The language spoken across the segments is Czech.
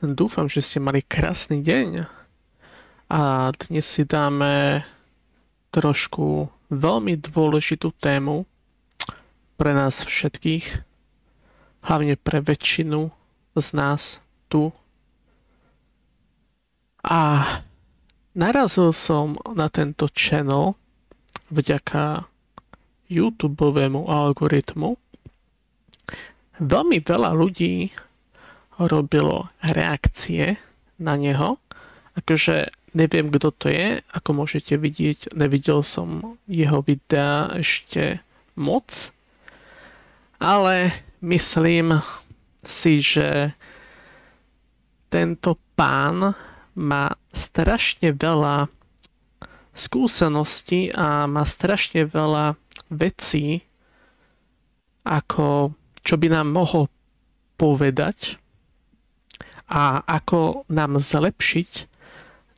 Dúfam, že ste mali krásny deň a dnes si dáme trošku veľmi dôležitú tému pre nás všetkých, hlavne pre väčšinu z nás tu. A narazil som na tento channel vďaka YouTubeovému algoritmu. Veľmi veľa ľudí robilo reakcie na neho. Akože neviem, kto to je, ako môžete vidieť, nevidel som jeho videa ešte moc, ale myslím si, že tento pán má strašne veľa skúseností a má strašne veľa vecí, ako čo by nám mohol povedať a ako nám zlepšiť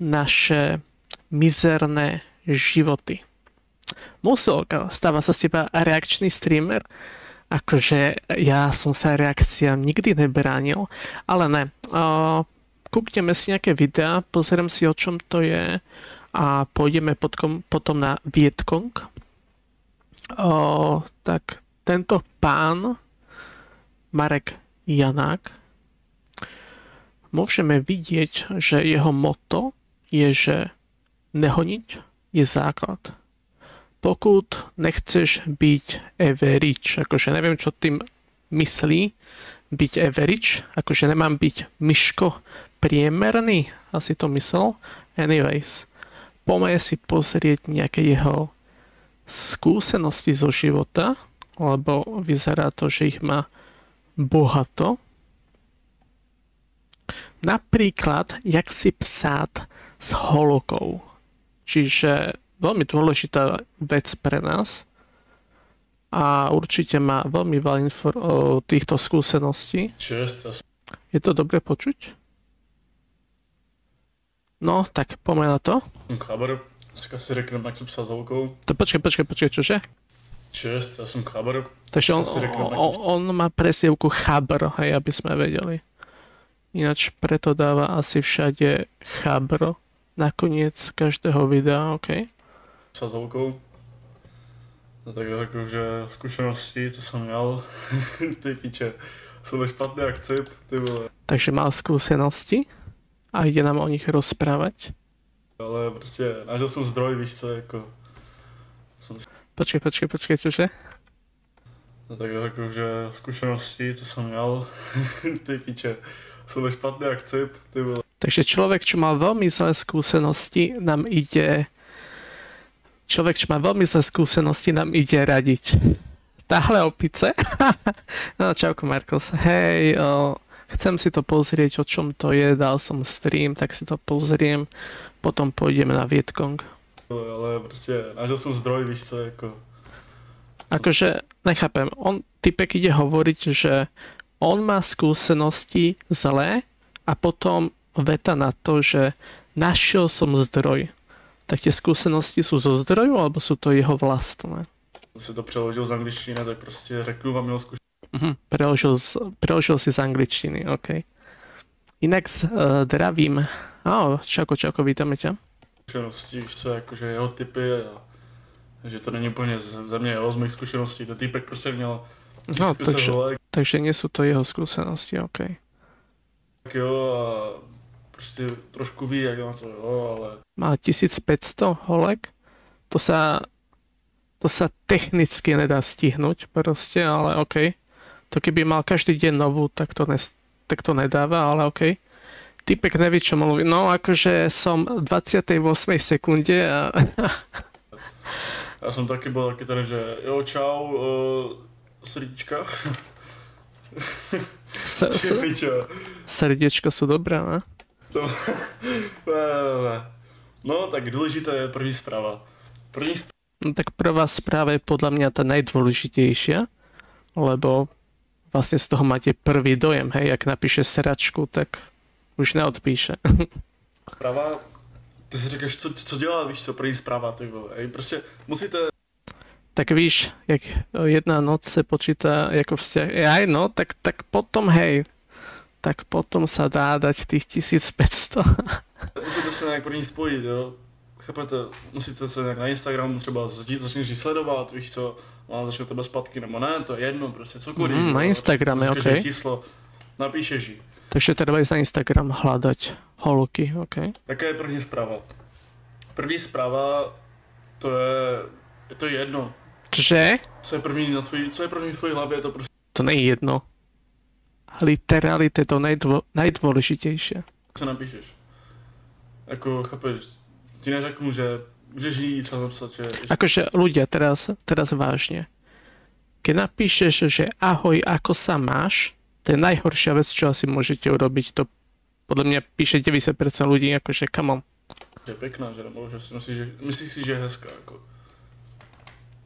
naše mizerné životy. Musilka, stáva sa z teba reakčný streamer? Akože ja som sa reakciám nikdy nebránil, ale ne. Kúkneme si nejaké videá, pozriem si, o čom to je a pôjdeme potom na Vietkong. Tak tento pán Marek Janák, môžeme vidieť, že jeho motto je, že nehoniť je základ. Pokud nechceš byť average, akože neviem, čo tým myslí byť average, akože nemám byť myško priemerný, asi to myslel. Anyways, poďme si pozrieť nejaké jeho skúsenosti zo života, lebo vyzerá to, že ich má bohato. Napríklad, jak si psát s holokou. Čiže veľmi dôležitá vec pre nás. A určite má veľmi veľa týchto skúseností. Je to dobre počuť? No, tak poďme na to. Chábar, dneska si řekneme, jak se psal s holkou. To počkej, čože? Čest, já jsem Chábar. Takže on má presívku Chabr, hej, aby sme vedeli. Ináč preto dáva asi všade Chabr nakoniec každého videa, ok? Psal s holkou. No tak jakože zkušenosti, co jsem měl, ty piče, jsou to špatné jak cip, ty vole. Takže mal skúsenosti a ide nám o nich rozprávať. Ale prostě našel jsem zdroj, víš co, jako... Počkej, čože? No tak jakože zkušenosti, co jsem měl, ty piče, jsou to špatné jak cip, ty vole. Takže človek, čo mal veľmi zlé skúsenosti, nám ide... Človek, čo má veľmi zlé skúsenosti, nám ide radiť. Táhle opice? No, čauko, Markos. Hej, chcem si to pozrieť, o čom to je, dal som stream, tak si to pozriem, potom pôjdeme na Vietkong. Ale prostě našel jsem zdroj, víš co, jako... Akože, nechápem, typek ide hovoriť, že on má skúsenosti zlé a potom veta na to, že našiel som zdroj. Tak tie skúsenosti sú zo zdroju, alebo sú to jeho vlastné? Si to přeložil z angličtiny, tak prostě řeknu vám měl zkušenosti. Preložil si z angličtiny, ok. Inak zdravím. Čauko, vítame ťa. Zkušenosti, víš co, jakože jeho typy a že to není úplně ze mě, z mých zkušeností, to týpek prostě měl takže nie sú to jeho skúsenosti, ok. Tak jo a prostě trošku ví, jak na to, jo, ale... Má 1500 holek, to sa technicky nedá stihnúť proste, ale ok. To keby mal každý deň novú, tak to nedáva, ale ok. Typek neví, čo mluví. No, akože som v 28. sekunde a... Já jsem taky byl taky tady, že jo, čau, srdíčka. Srdiečka sú dobré, ne? No, tak důležitá je první zpráva. No tak prvá správa je podľa mňa tá najdôležitejšia, lebo vlastne z toho máte prvý dojem, hej, ak napíše sračku, tak už neodpíše. Zpráva, ty si říkáš, co dělá, víš co, první zpráva, ty vole, prostě musíte... Tak víš, jak jedna noc se počítá jako vzťah, aj no, tak potom hej, tak potom sa dá dať tých 1500. Musíte se nějak první spojit, jo. Chápete? Musíte se nějak na Instagramu třeba začneš jí sledovat, víš co, ona začne tebe zpátky, nebo ne, to je jedno, prostě cokoliv. Na Instagrame, prostě okej. číslo, napíšeš jí. Takže treba ísť na Instagram hľadať holky, okej. Jaká je první zpráva? První zpráva, to je jedno. Že? Co je první v tvojí hlavě, to prostě To nie je jedno. Literálne to je to najdôležitejšie. se napíšeš. Jako, chápeš, ti neřeknu, že můžeš jí třeba napsat, že Akože ľudia, teraz vážne. Keď napíšeš, že ahoj, ako sa máš, to je najhoršia vec, čo asi môžete urobiť. To podľa mňa píše 90% ľudí, akože come on. je pěkná, že nebo že si myslíš si, že je hezká, jako.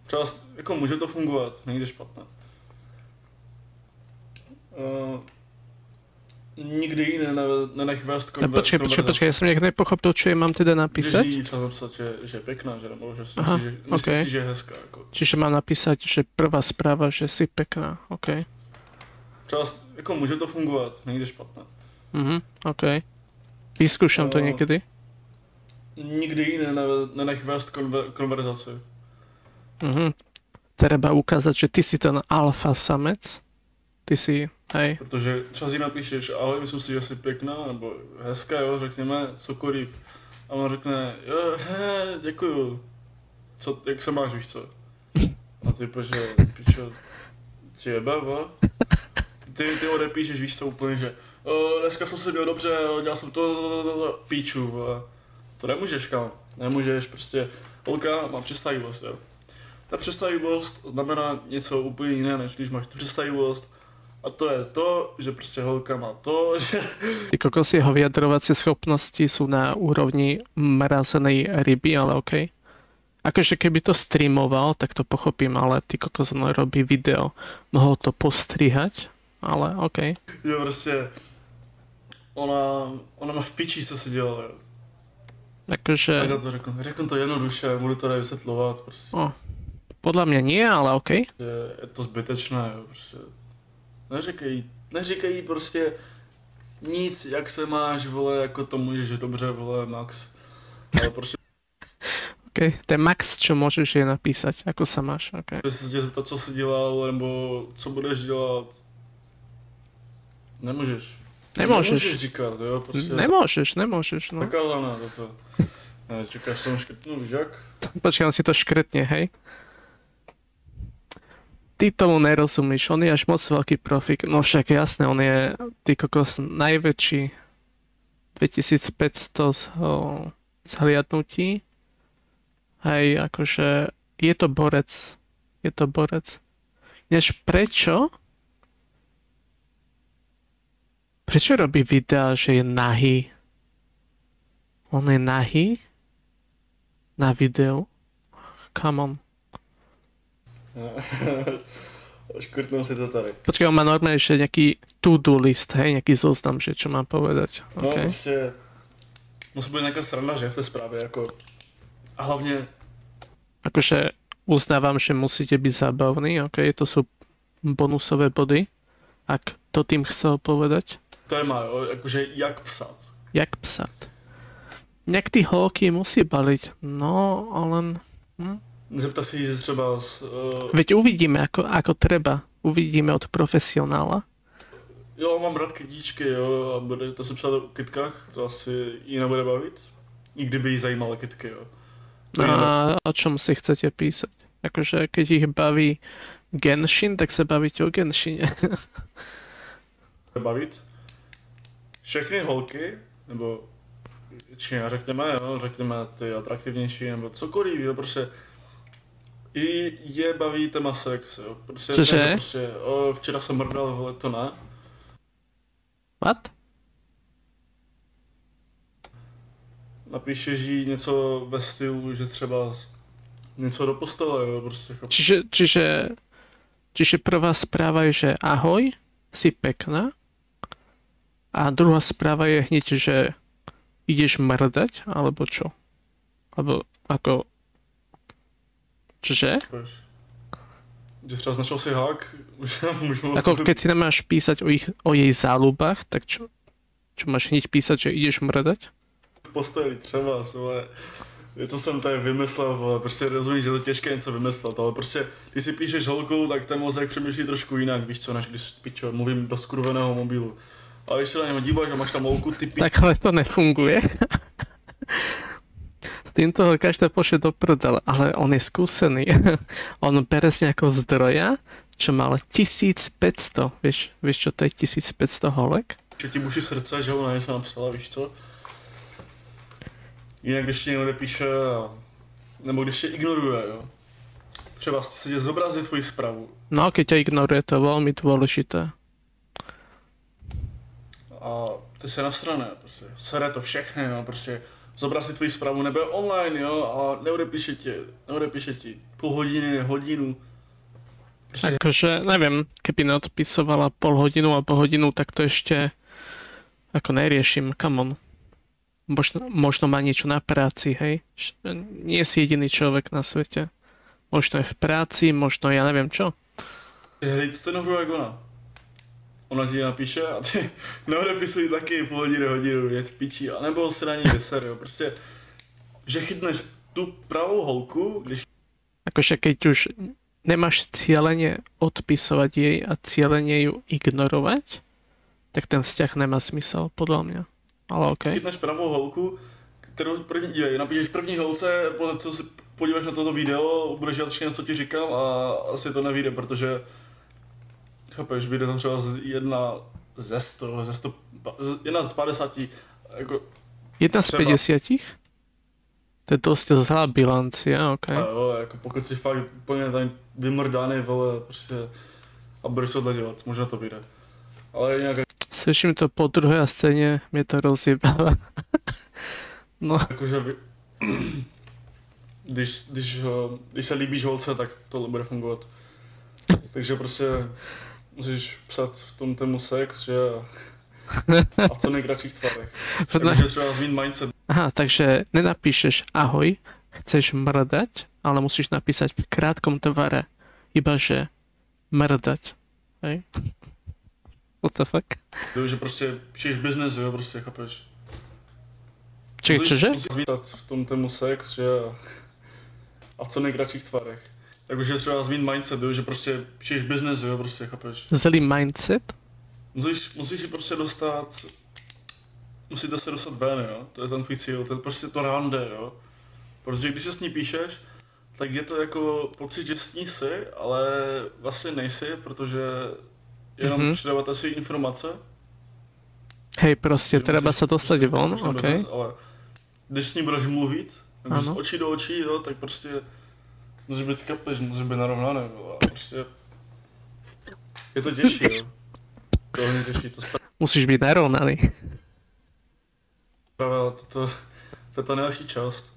Třeba, jako může to fungovat, nejde špatné. Nikdy ji nenech vést Počkej, ja som nejak nepochopil, čo je mám teda Můžeš napísať. jí třeba napsat, že je pěkná, že nebo že si Aha, myslíš okej. si, že je hezká, jako. Čiže mám napísať, že prvá správa, že si pekná, okej. Třeba, jako může to fungovat, nejde špatné. Okej. Vyskúšam to niekedy. Nikdy ji nenech vést konverzaci. Treba ukázať, že ty si ten alfa samec. Ty si, hej. Protože třeba si napíšeš, ahoj, myslím si, že jsi pěkná, nebo hezká, jo, řekněme, cokoliv. A on řekne, jo, děkuju. Jak se máš, víš co? A ty že pičo, ti jebe, va? Ty odepíšeš, víš co, úplně, že dneska jsem se měl dobře, dělal jsem to, píču, va. To nemůžeš, kam. Nemůžeš, prostě, holka má představivost, jo. Ta představivost znamená něco úplně jiné, než když máš tu představivost. A to je to, že prostě holka má to, že... Ty kokos, jeho vyjadrovacie schopnosti sú na úrovni mrazenej ryby, ale okej. Akože keby to streamoval, tak to pochopím, ale ty kokos, on robí video. Mohol to postrihať, ale okej. Jo, prostě... Ona má v piči, co se dělá, jo. Akože... Tak já to řeknu to jednoduše, budu to vysvětlovat, prostě. Podľa mňa nie, ale okej. Je to zbytečné, jo, prostě. Neříkej jí prostě nic, jak se máš, vole, jako to můžeš dobře, vole, max. Ale prostě Okej, ten max, čo môžeš je napísať, ako sa máš, okej. se tě zeptat, co jsi dělal, nebo co budeš dělat. Nemůžeš. Nemůžeš říkat, jo, prostě. Nemôžeš, no. Zakázané toto. Čekáš, som škrtnú, víš jak? Počkaj, on si to škrtne, hej. Ty tomu nerozumíš, on je až moc veľký profik. No však jasné, on je, ty kokos, najväčší 2500 zhliadnutí. Hej, akože je to borec. Než prečo? Prečo robí videa, že je nahý? On je nahý? Na videu? Come on. Škrtnul si to tady. Počkaj, on má normálne ešte nejaký to-do list, hej, nejaký zoznam, že čo mám povedať. No Okay. prostě, musí být nějaká sranda, že v té zprávě, jako. A hlavně, Akože uznávam, že musíte byť zábavní, ok, to sú bonusové body, ak to tým chcel povedať. téma, jo, jakože jak psát. Jak psať? Nejak ty holky musí baliť, no, ale... Zeptá si jí, že třeba Veď uvidíme, ako treba. Uvidíme od profesionála. jo, mám rád kytíčky, jo, a bude to se psát o kytkách, to asi jí nebude bavit. I kdyby jí zajímaly kytky, jo. A o čom si chcete písať? Akože keď ich baví Genshin, tak sa bavíte o Genshine. Bavit. Všechny holky, nebo většina, řekněme ty atraktivnější, nebo cokoliv, jo, prostě i je baví téma sex, jo, prostě, Cože? ne, že prostě včera jsem mrdal, vole, to ne. What? Napíšeš jí něco ve stylu, že třeba něco do postele, jo, prostě chápu. Čiže prvá správa je, že ahoj, si pekná. A druhá správa je hneď, že ideš mrdať, alebo čo? Alebo ako... Čože? že třeba znašel si hák, už Ako keď si nemáš písať o jej záľubách, tak čo máš hneď písať, že ideš mrdať? v posteli třeba, ale něco jsem tady vymyslel, ale prostě rozumíš, že to je těžké něco vymyslet, ale prostě, když si píšeš holku, tak ten mozek přemýšlí trošku jinak, víš co, než když pičo, mluvím do skurveného mobilu. Ale když se na něho díváš a máš tam holku, ty pičo. Tak ale to nefunguje. S týmto ho každá pošle do prdele, ale on je skúsený. On bere z nejakého zdroja, čo mal 1500, vieš čo to je 1500 holek? Čo ti buší srdce, že ona něco napsala, víš co? Jinak když ti někdo nepíše, nebo když tě ignoruje, jo. Třeba se tě zobrazí tvoji zprávu. No, keď ťa ignoruje, to je veľmi dôležité. A ty se nasrané, prostě sere to všechny, no, prostě zobrazí tvoji zprávu, nebude online, jo, a neodepíše ti půl hodiny, hodinu. Prostě... Akože, neviem, keby neodpisovala pol hodinu alebo hodinu, tak to ešte ako neriešim, come on. Možno má niečo na práci, hej? Nie si jediný človek na svete. Možno je v práci, možno ja neviem čo. Hej, stejnou hru jak ona. Ona ti napíše a ty neodepisují taky půl hodiny, hodinu, je v piči, a nebyl se na ní deser, jo. Prostě, že chytneš tu pravou holku, když... Akože keď už nemáš cieľene odpisovať jej a cieľene ju ignorovať, tak ten vzťah nemá smysel, podľa mňa. Ale okej. Chytneš pravou holku, kterou napíšeš první holce, co si podíváš na toto video, budeš dělat všechno, co ti říkám a asi to nevyjde, protože chápeš, vyjde tam třeba jedna z 50, jako... Jedna z 50? To je dosť zlá bilancia, okej. A jo, jako pokud si fakt úplně tady vymrdaný, vole, prostě a budeš tohle dělat, možná to vyjde. Ale jinak... Slyším to po druhé scéně, mě to rozjebáva. No. Jakože když se líbíš holce, tak tohle bude fungovat. Takže prostě musíš psat v tom tému sex, že a co nejkratších tvarech. Takže třeba zmín mindset. Aha, takže nenapíšeš ahoj, chceš mrdať, ale musíš napísať v krátkom tvare. Iba že mrdať. Hej? What the fuck? Že prostě píšeš business, jo, prostě, chápeš. Čože? Musíš zmínit v tom tému sex, že a co nejkratších tvarech. Takže třeba zmín mindset, jo, že prostě píšeš business, jo, prostě, chápeš. Zlý mindset? Musíš ji prostě dostat, musíte se dostat ven, jo, to je ten tvůj cíl, to je prostě to rande, jo. Protože když se s ní píšeš, tak je to jako pocit, že s ní jsi, ale vlastně nejsi, protože jenom předáváte si informace. Hej, prostě treba sa dostať von, okej. Ale když s ní budeš mluvit, když z očí do očí, jo, tak prostě musíš být kapeš, musíš být narovnaný, jo, a prostě je to těžší, jo. To je těžší, to musíš být narovnaný. Právě, to je ta nejlepší část.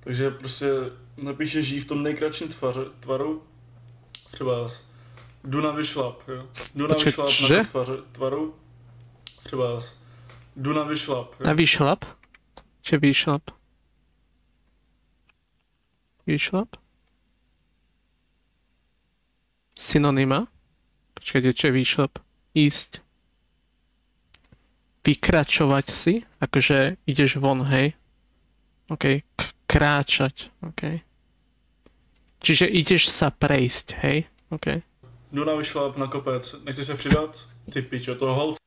Takže prostě napíšeš jí v tom nejkratším tvaru, třeba jdu na vyšlap, jo. Jdu na vyšlap na tvaru, třeba jdu na vyšlap, jo. Na vyšlap? Čo vyšlap? Vyšlap? Synonyma? Počkajte, čo je výšlap? Ísť. Vykračovať si? Akože ideš von, hej? OK. Kráčať, OK. Čiže ideš sa prejsť, hej? OK. Jdu na vyšlap na kopec, nechci se přidat? Ty pičo, toho holce.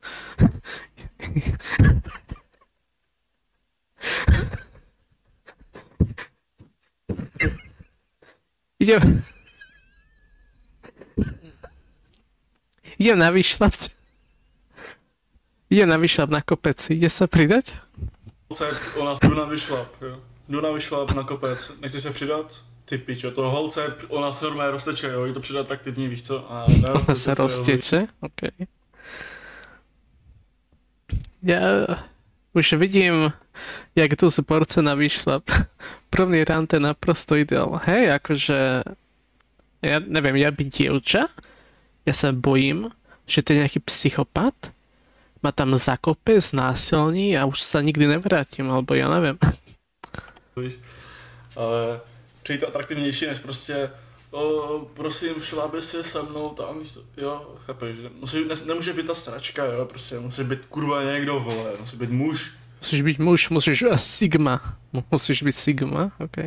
Idem na vyšlap. Idem na vyšlap na kopec. Ide sa pridať? Ona jdu na vyšlap, jo. Jdu na vyšlap na kopec, nechci se přidat? Ty pičo, toho holce, ona se normálně rozteče, jo, je to přijde atraktivní, víš co? A ona se rozteče? OK. Ja už vidím, jak tu zborce na vyšlap. Prvný rant je naprosto ideál. Hej, akože... Ja neviem, ja byť dievča, ja sa bojím, že to je nejaký psychopat, ma tam zakope, znásilní a už sa nikdy nevrátim, alebo ja neviem. Ale přijde to atraktivnější, než prostě prosím, šla by si se mnou tam, víš co, jo, chápeš, že nemůže být ta sračka, jo, prostě musí být kurva někdo, vole, musí být muž. Musíš být muž, musíš Sigma. Musíš být Sigma, ok.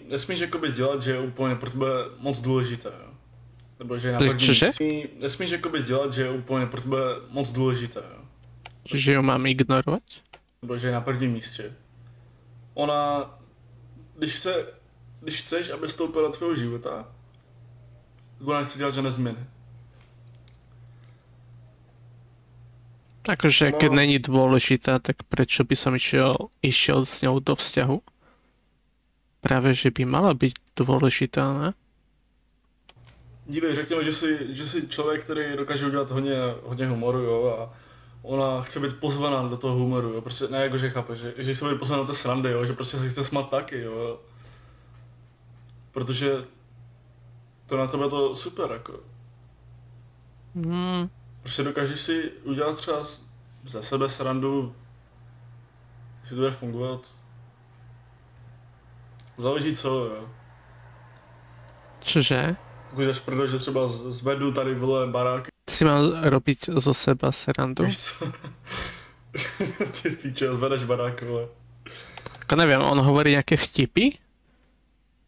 Nesmíš jakoby dělat, že je úplně pro tebe moc důležité, jo. Nebo že je na To je prvním cože? místě. Nesmíš jakoby dělat, že je úplně pro tebe moc důležité, jo. Že ho mám ignorovat? Nebo že je na prvním místě. Ona, když chceš, aby vstoupila do tvého života, tak ona nechce dělat žádné změny. Akože No. keď není dôležitá, tak prečo by som išiel s ňou do vzťahu? Práve, že by mala byť dôležitá, ne? Dívej, řekněme, že jsi člověk, který dokáže udělat hodně humoru, jo, a ona chce být pozvaná do toho humoru, jo, prostě ne jako, že chápe, že chce být pozvaná do té srandy, jo, že prostě se chce smát taky, jo. Protože to na tebe to super, jako. Prostě dokážeš si udělat třeba ze sebe srandu, jestli to bude fungovat. Záleží co, jo. Čože? Pokud jdeš prdel, že třeba zvedu tady, vole, baráky, Si mám robiť zo seba srandu? víš co? Ty píče, zvedeš baráky, vole. Ako neviem, on hovorí nejaké vtipy,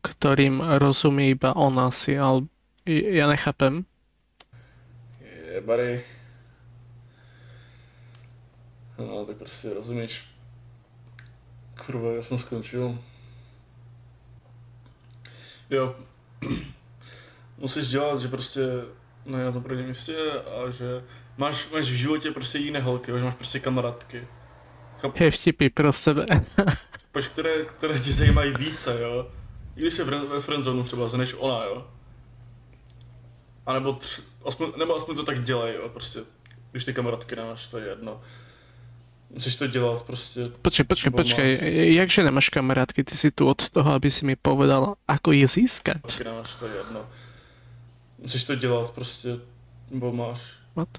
ktorým rozumie iba on asi, ale ja nechápem. Bary. No, tak prostě rozumíš. Kurva, já jsem skončil. Jo. Musíš dělat, že prostě no na tom prvním místě a že máš v životě prostě jiné holky, že máš prostě kamarádky. Hej, vtipy pro sebe. Pač, které ti zajímají více, jo. I když jsi ve friendzonu třeba, než ona, jo. A nebo aspoň to tak dělej, jo, prostě. Když ty kamarádky nemáš, to je jedno. Musíš to dělat prostě. Počkej, jakže nemáš kamarátky? Ty si tu od toho, aby si mi povedal, ako je získať. Kamarádky nemáš, to je jedno. Musíš to dělat prostě, nebo máš. What?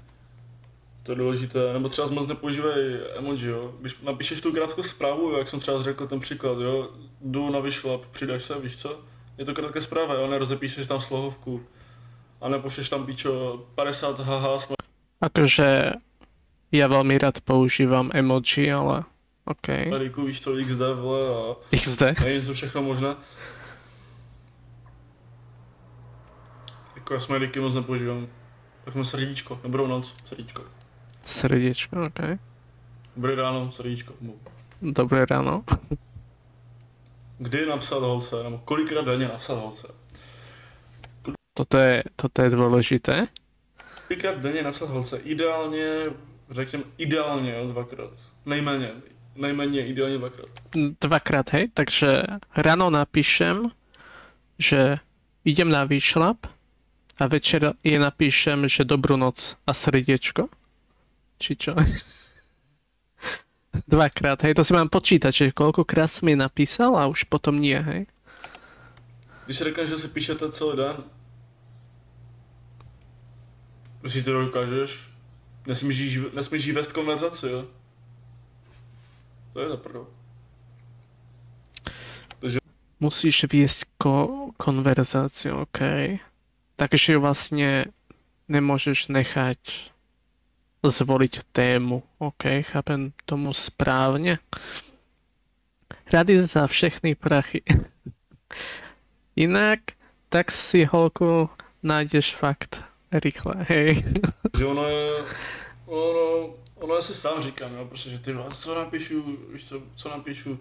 To je důležité, nebo třeba moc nepoužívej emoji, jo. Když napíšeš tu krátkou zprávu, jak jsem třeba řekl ten příklad, jo. Jdu na vyšlap, přidáš se, víš co? Je to krátká zpráva, jo, nerozepíšeš tam slohovku. A nepošleš tam píčo 50 haha, Akože ja veľmi rád používam emoji, ale okej. smajlíku, víš co, XD, vole, a XD. nevím, co všechno možné. Jako já smajlíky moc nepoužívám. Tak mám srdíčko, dobrou noc, srdíčko. Srdiečko, okej. Dobré ráno, srdíčko. Dobré ráno. Kdy napsat holce, nebo kolikrát denně napsat holce. Toto je dôležité. Kolikrát denně napsat holce, ideálně, řekněme ideálně, jo, dvakrát. Nejméně ideálně dvakrát. Dvakrát, hej? Takže ráno napíšem, že idem na výšlap a večer je napíšem, že dobrú noc a srdiečko. Či čo? Dvakrát, hej? To si mám počítať, že koľkokrát som jej napísal a už potom nie, hej? Když řekneš, že si píšete celý den, jestli to dokážeš, nesmíš jí vést konverzaci, jo? To je zapravo. Musíš viesť konverzáciu, okej. Takže ju vlastne nemôžeš nechať zvoliť tému, okej, chápem tomu správne. Rady za všechny prachy. Inak, tak si holku nájdeš fakt rýchle, hej. Že ono já si sám říkám, jo, prostě, že ty co napíšu, víš co napíšu,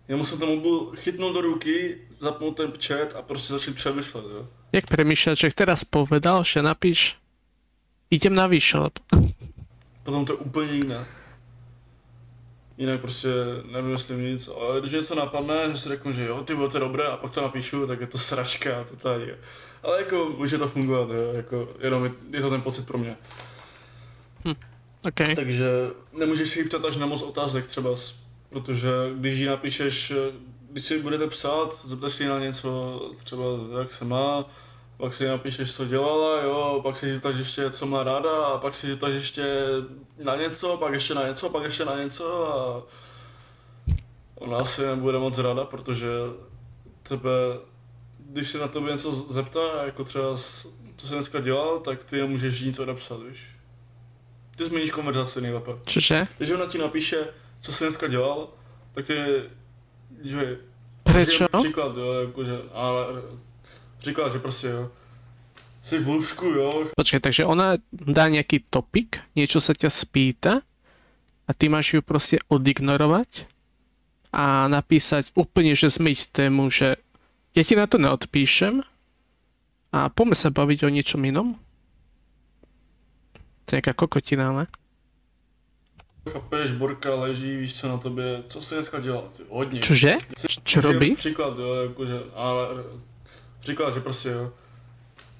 já musím ten mobil chytnout do ruky, zapnout ten chat a prostě začít přemýšlet, jo. Jak premýšľať, že teraz povedal, že napíš idem na výšlap. Potom to je úplně jiné. Jinak prostě nevymyslím nic, ale když něco napadne, že si řeknu, že jo, ty vole, to je dobré, a pak to napíšu, tak je to sračka, totálně. Ale jako může to fungovat, jo, jako jenom je to ten pocit pro mě. Okay. Takže nemůžeš si jí ptat až na moc otázek třeba, protože když jí napíšeš, když si budete psát, zeptáš si na něco, třeba jak se má, pak si napíšeš, co dělala, jo, pak si zeptáš ještě, co má ráda, a pak si zeptáš ještě na něco, pak ještě na něco, pak ještě na něco a ona asi nebude moc ráda, protože tebe, když se na tebe něco zeptá, jako třeba co jsi dneska dělal, tak ty nemůžeš nic odepsat, víš. Ty změníš konverzaci nejlépe. Čiže? Když ona ti napíše, co jsi dneska dělal, tak ty, dívej, Prečo? Příklad, jo, jakože, ale říkala, že prostě, jo, jsi v lůžku, jo. Počkej, takže ona dá nejaký topik, niečo sa ťa spýta a ty máš ju proste odignorovať a napísať úplne, že zmyť tému, že ja ti na to neodpíšem a poďme sa baviť o niečom inom. To je nejaká kokotina, ne? Chápeš, Borka leží, víš co na tobě, co jsi dneska dělal, ty, hodně. Čože? Čo robí? Příklad, jo, jakože, ale říkala, že prostě, jo,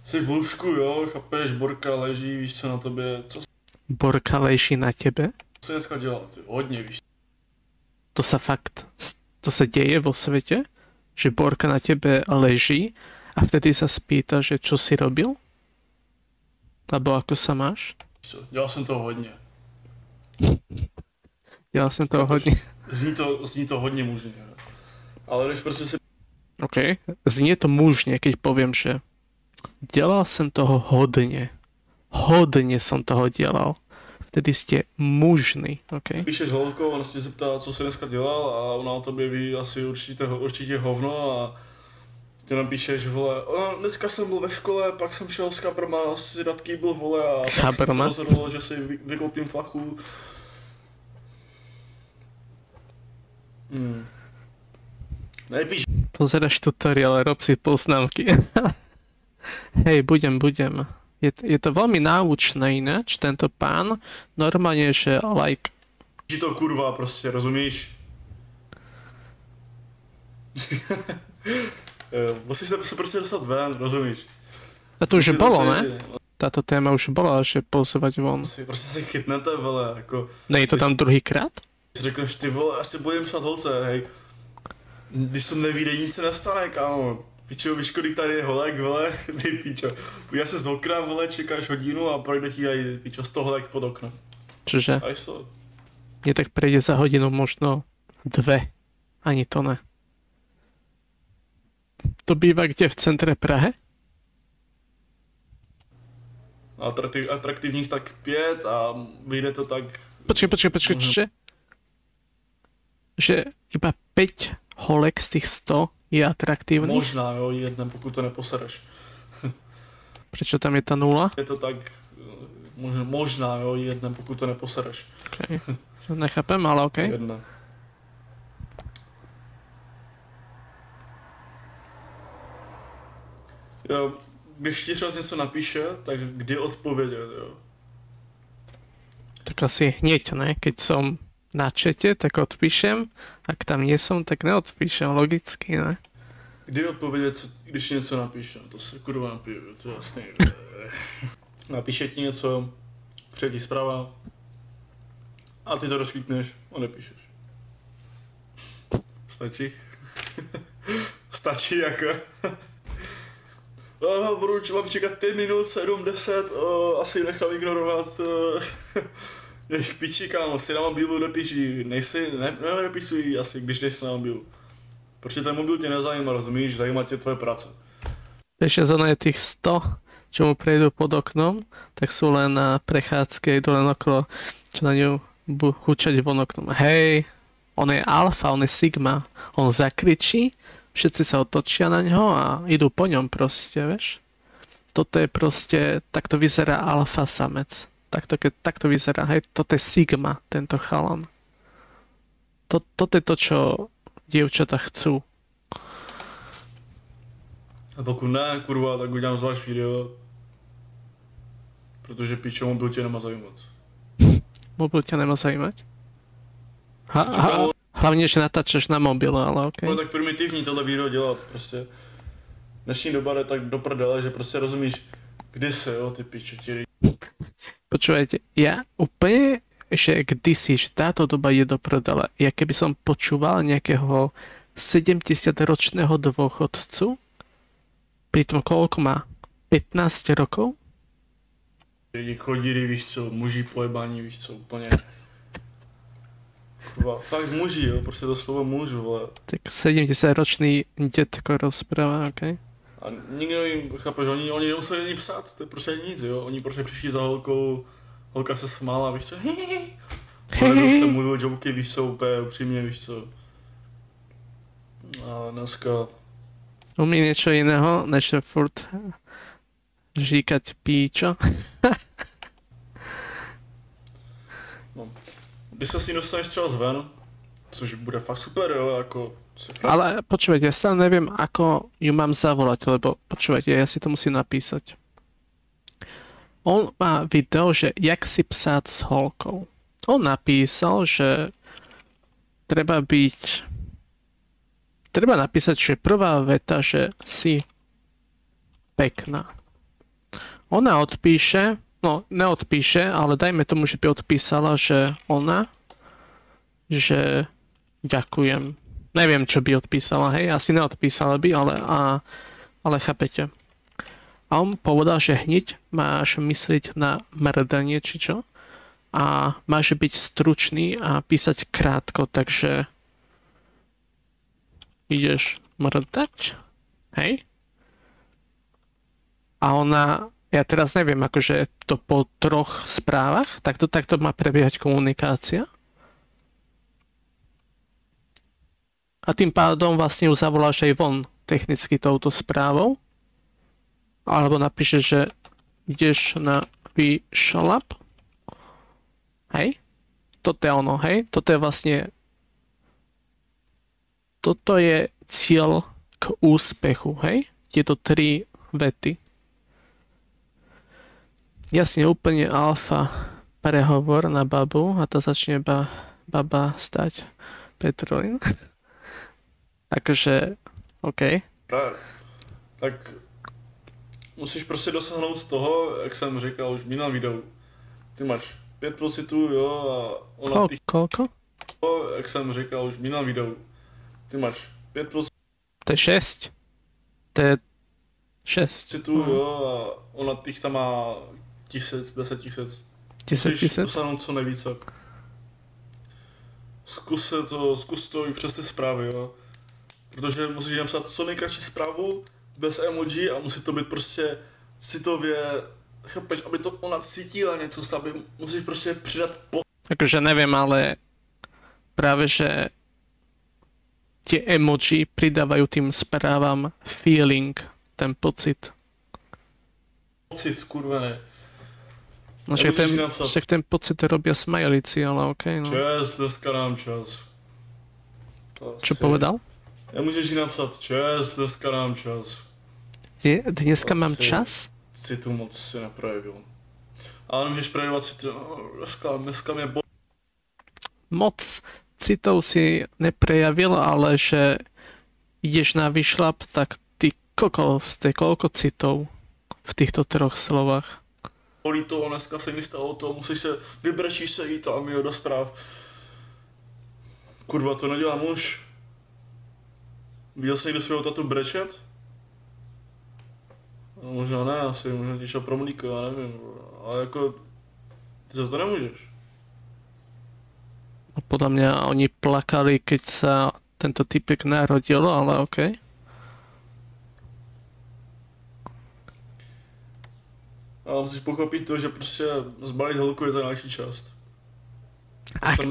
jsi v lůžku, jo, chápeš, Borka leží, víš co na tobě, co Borka leží na tebe? jsi dneska dělal, ty, hodně, víš. To sa fakt, to sa deje vo svete? Že Borka na tebe leží a vtedy sa spýta, že čo si robil? Alebo ako sa máš? Co, dělal jsem toho hodně. Dělal jsem toho hodně. Zní to hodně mužně, ale když prostě si... OK, znie to mužne, keď poviem, že delal som toho hodne. Hodne som toho delal. Vtedy ste mužný, OK? Píšeš holkou, ona se tě zeptá, co jsi dneska dělal a ona o tobě ví asi určitě hovno a ty napíšeš, vole, dneska jsem byl ve škole, pak jsem šel s kabrama si dát kýbl, vole, a pak jsem se rozhodl, že si vyklopím flachu. Nepíš. Pozeráš tutoriál, rob si poznámky. Hej, budem. Je to veľmi náučné ináč, tento pán. Normálne, že like... Že to kurva prostě, rozumíš? Musíš se prostě dostat ven, rozumíš? A to už bolo, ne? Táto téma už bola, že pozvať von. Prostě se chytnete, vole, jako... Ne, je to tam druhýkrát? Si řekneš, ty vole, asi budem psat holce, hej. Když to nevíde, nic se nestane, kámo. Pičo, víš, kolik tady je holek, vole, ty pičo. Půjdeš se z okna, vole, čekáš hodinu a projde ti aj, pičo, 100 holek pod okno. Čiže? Aj so. Mne tak prejde za hodinu možno 2. Ani to ne. To býva kde? V centre Prahe? Atraktivních tak 5 a vyjde to tak... Počkej, že iba 5 holek z tých 100 je atraktívnych? Možná, jo, jeden, pokud to neposereš. Prečo tam je tá 0? Je to tak... Možná, jo, jeden, pokud to neposereš. Okay. Nechápem, ale OK. Jedna. Jo, když ti třeba něco napíše, tak kdy odpovědět, jo? Tak asi hneď, ne? Keď som na čete, tak odpíšem. Ak tam nie som, tak neodpíšem, logicky, ne? Kdy odpovědět, když něco napíše? To se kurva napiju, to je jasný. Napíše ti něco, přijde ti zpráva a ty to rozklikneš a nepíšeš. Stačí? Stačí jako? Budu mám čekat 5 minut, 7, 10, asi nechám ignorovat. Je v piči, kámo, si na mobilu nepíši, nepisuj asi, když jdeš na mobilu. Protože ten mobil tě nezajímá, rozumíš, zajímá tě tvoje práce. Ešte zóna je tých 100, čo mu prejdú pod oknom, tak sú len na prechádzke, idú len okolo, čo na ňu hučať von oknom. Hej, on je alfa, on je sigma, on zakričí, všetci sa otočia na ňo a idú po ňom proste, vieš. Toto je proste, takto vyzerá alfa samec. Takto vyzerá, hej, toto je sigma, tento chalan. Toto je to, čo dievčata chcú. A pokud ne, kurva, tak udělám zvlášť video. Protože pičo, mobil tě nemá zajímat. Mobil ťa nemá zajímať? Hlavne, že natáčaš na mobil, ale okej. No tak primitivní tohle video dělat, prostě. Dnešní doba je tak do prdele, že prostě rozumíš, kdy se, jo, ty pičo, ti. Počúvajte, ja úplne, že kdysi, že táto doba je do prdele. Ja keby som počúval nejakého 70-ročného dôchodcu, pritom koľko má? 15 rokov? Lidi chodili, víš co, muži pojebání, víš co, úplně. Kurva, fakt muži, jo, prostě to slovo muž, vole. Tak 70-ročný dětko rozpráva, okej. A nikdo jim, chápeš, oni nemuseli ani psát, to je prostě nic, jo. Oni prostě přišli za holkou, holka se smála, víš co, Hej. Se mluvil joky, víš co, úplně upřímně, víš co. A dneska... Umí niečo iného, než furt žíkať píčo. No. Když se s ní dostaneš třeba zven, což bude fakt super, jo, jako... Ale počúvajte, ja stále neviem, ako ju mám zavolať, lebo počúvajte, ja si to musím napísať. On má video, že jak si psát s holkou. On napísal, že treba napísať, že prvá veta, že si pekná. Ona odpíše, no neodpíše, ale dajme tomu, že by odpísala, že ďakujem. Neviem, čo by odpísala, hej, asi neodpísala by, ale chápete. A on povedal, že hneď máš myslieť na mrdanie, či čo? A máš byť stručný a písať krátko, takže ideš mrdať, hej? A ona, ja teraz neviem, akože to po 3 správach, takto má prebiehať komunikácia. A tým pádom vlastne ju zavoláš aj von technicky touto správou. Alebo napíšeš, že ideš na vyšlap. Hej? Toto je ono, hej? Toto je vlastne... Toto je cieľ k úspechu, hej? Tieto 3 vety. Jasne, úplne alfa prehovor na babu a to začne baba stať Petrolin. Akože, OK. Tak musíš prostě dosáhnout z toho, jak jsem říkal už v minulém videu. Ty máš 5 pocitů, jo, a ona Koľko? Jak jsem říkal už v minulém videu. Ty máš 5 pocitů, To je 6. To je 6. jo, a ona těch tam má 1000, 10 000. 10 000? Dosáhnout co nejvíce. Zkus to i přes ty zprávy, jo. Protože musíš napsat co nejkratší zprávu, bez emoji a musí to být prostě citově, chápeš, aby to ona cítila něco, aby musíš prostě přidat Akože neviem, ale práve, že tie emoji pridávajú tým správam feeling, ten pocit. pocit, skurvené. No však ten pocit robia smajlici, ale okej, no. Čes, dneska nám čas. Čo povedal? Nemůžeš jí napsat čes, dneska nám čas. Dneska mám čas? Citu moc si neprojevil. Ale nemůžeš projevovat citu, dneska mě Moc citov si neprejavil, ale že ideš na vyšlap, tak ty kokos, to je koľko citov v týchto 3 slovách. bolí to, dneska se mi stalo to, musíš se, vybrečíš se jí tam, jo, do zpráv. Kurva, to nedělá muž. Viděl jsi někdo svého tatu brečet? No, možná ne, asi možná ti šel pro mlíko, já nevím, ale jako, ty za to nemůžeš. Podľa mňa oni plakali, keď sa tento typek narodil, ale okej. Ale musíš pochopit to, že prostě zbalit holku je ta nejlepší část.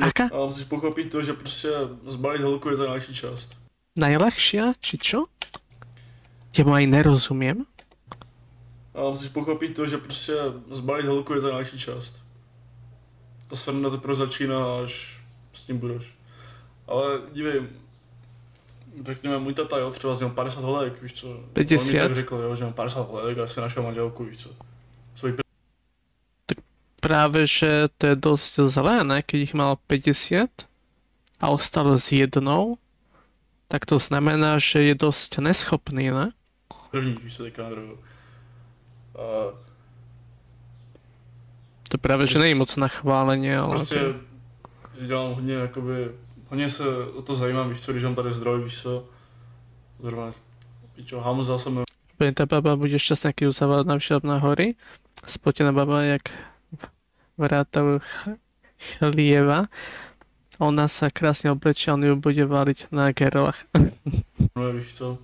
Aká? Ale musíš pochopit to, že prostě zbalit holku je ta nejlepší část. Najľahšia, či čo? Ja mu aj nerozumiem. Ale musíš pochopit to, že prostě zbalit holku je ta nejlepší část. Ta sranda teprve začíná, až s ním budeš. Ale dívej, řekněme, můj tata, jo, třeba z něho 50 holek, víš co? 50? On mi tak řekl, jo, že mám 50 holek a si našel manželku, víš co? Práve, že to je dosť zlé, ne? Keď ich mal 50 a ostal s jednou, tak to znamená, že je dosť neschopný, ne? První, víš co, teďka na druhou. To práve, že nie je moc na chválenie, ale... Prostě Okay. dělám hodně, jakoby, hodně se o to zajímám, víš co, když mám tady zdroj, víš co. Zrovna, víš čo, Hamza jsem... Tá baba bude šťastná, keď ju zavolať na vyšľap na hory. Spotená baba, jak vrátov chlieva. Ona sa krásne oblečia, on ju bude váliť na gerlach. No víš co?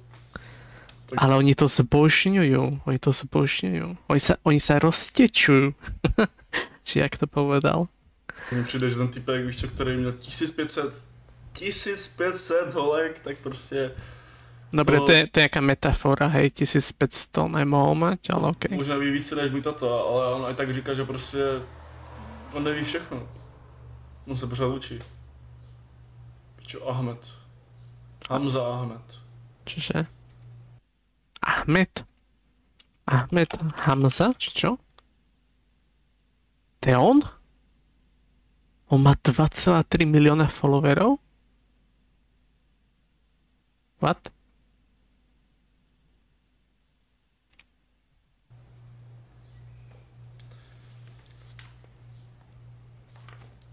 Tak- Ale oni to zbožňujú. Oni sa roztečujú. Či jak to povedal? Mně přijde, že ten typek, víš co, který měl 1500 holek, tak prostě Dobre, To- to je nejaká metafora, hej, 1500 nemohol mať, ale okej. možná ví více než můj tata, ale on i tak říká, že prostě on neví všechno. On se pořád učí. Pičo, Ahmed. Hamza Ahmed. Čiže? Ahmed Hamza, či čo? To je on? On má 2,3 milióna followerov? What?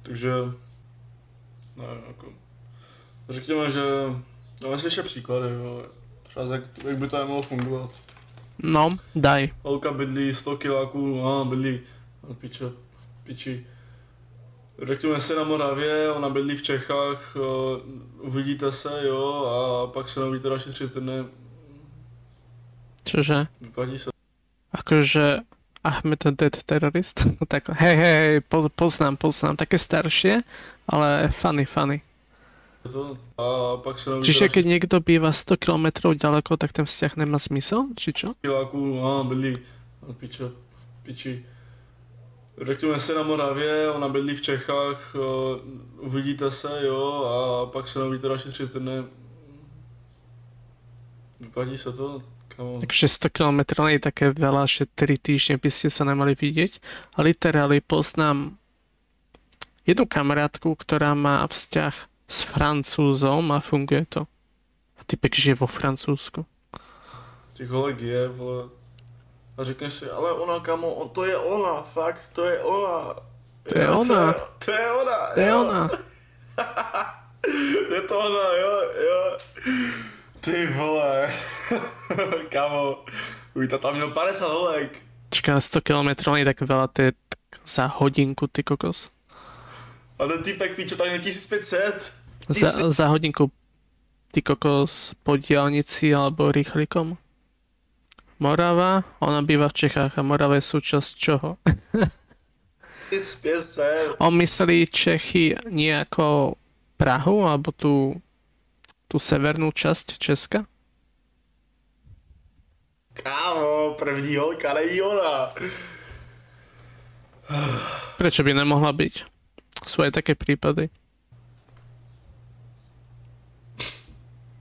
Takže, nevím, jako, řekněme, že, no slyšel příklady, jo, třeba jak by to nemohlo fungovat. No, daj. Holka bydlí 100 kiláků, bydlí, no, piči. Řekněme si na Moravě, ona bydlí v Čechách, uvidíte se, jo, a pak se nevidíte další 3 týdny, Čože? vyplatí se Akože Ahmed Dead terorist? No tak, hej, poznám, také staršie, ale funny. to a pak se nevidíte Čiže další keď niekto býva 100 km ďaleko, tak ten vzťah nemá zmysel? Či čo? kiláků, bydlí, no, piči. Řekněme si na Moravě, ona bydlí v Čechách, uvidíte se, jo, a pak se nevidíte další 3 týdny, vyplatí se to, kamo. Takže 100 km nie je také veľa, že 3 týždne by ste sa nemali vidieť. A literally poznám jednu kamarátku, ktorá má vzťah s Francúzom a funguje to. A typek žije vo Francúzsku. Těch holek je, vole. A řekneš si, ale ona, kamo, to je ona, fakt, to je ona. To je ona. To je ona, To je jo. ona. Je to ona, jo. Ty vole. Kamo, už tam měl 50 holek. Čaká 100 km nie je tak veľa, to je tak za hodinku, ty kokos. A ten týpek, píčo, tam je 1500. Za hodinku, ty kokos, po diaľnici alebo rýchlikom. Morava, ona býva v Čechách a Morava je súčasť čoho? 1500. On myslí Čechy nie ako Prahu, alebo tú severnú časť Česka? Kámo, první holka není ona. Prečo by nemohla byť? Sú aj také prípady.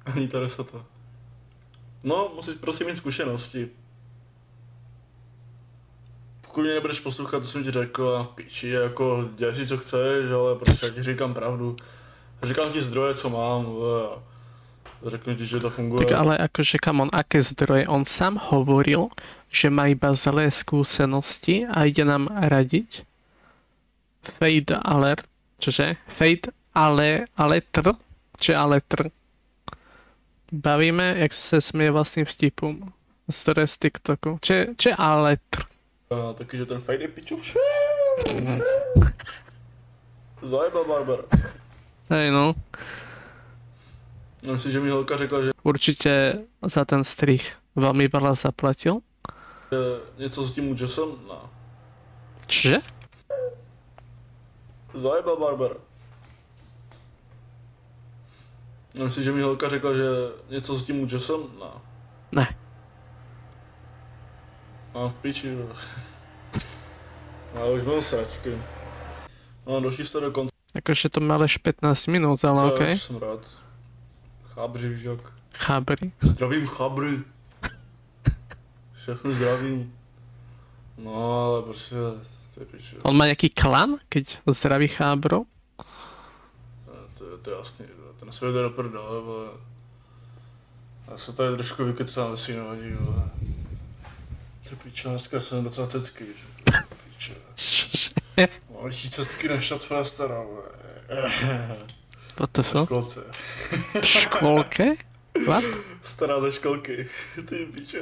Ani ta desata. No, musíš prosím mít zkušenosti. Pokud mě nebudeš poslouchat, to jsem ti řekl a v piči, jako dělej si co chceš, ale prostě já ti říkám pravdu. Říkám ti zdroje, co mám, a řeknu ti, že to funguje. Tak ale akože, come on, aké zdroje? On sám hovoril, že má iba zlé skúsenosti a ide nám radiť. Fade alert, čože? Fade aletr? Či aletr? Bavíme, jak se směje vlastným vtipům. Zdroje z TikToku. Či aletr? A taky, že ten fade je piču. Zajebal Barbara. Hej no, Myslím, že mi holka řekla, že určite za ten strih veľmi veľa zaplatil. něco s tím účesem, no. Čže? Zajebal Barbara. Myslím, že mi holka řekla, že něco s tím účesem, no. Ne. Mám v piči, jo. Ale už byl sračky. No, došli jste do konce, Akože to má až 15 minút, ale okej. jsem rád. Chábři, víš jak. Chábry. Zdravím chábry. Všechno zdravím. No, ale prostě, to je piči. On má nejaký klan, keď zdraví chábro? To je jasný, ten svět jde do prdele, ale já se tady trošku vykecám, si nevadí, ale ty piče, dneska jsem docela cecky, že? Piče. Mám lepší cecky než Shotfrester, ale What the v fuck? školce. V školke? What? Stará ze školky, ty piče.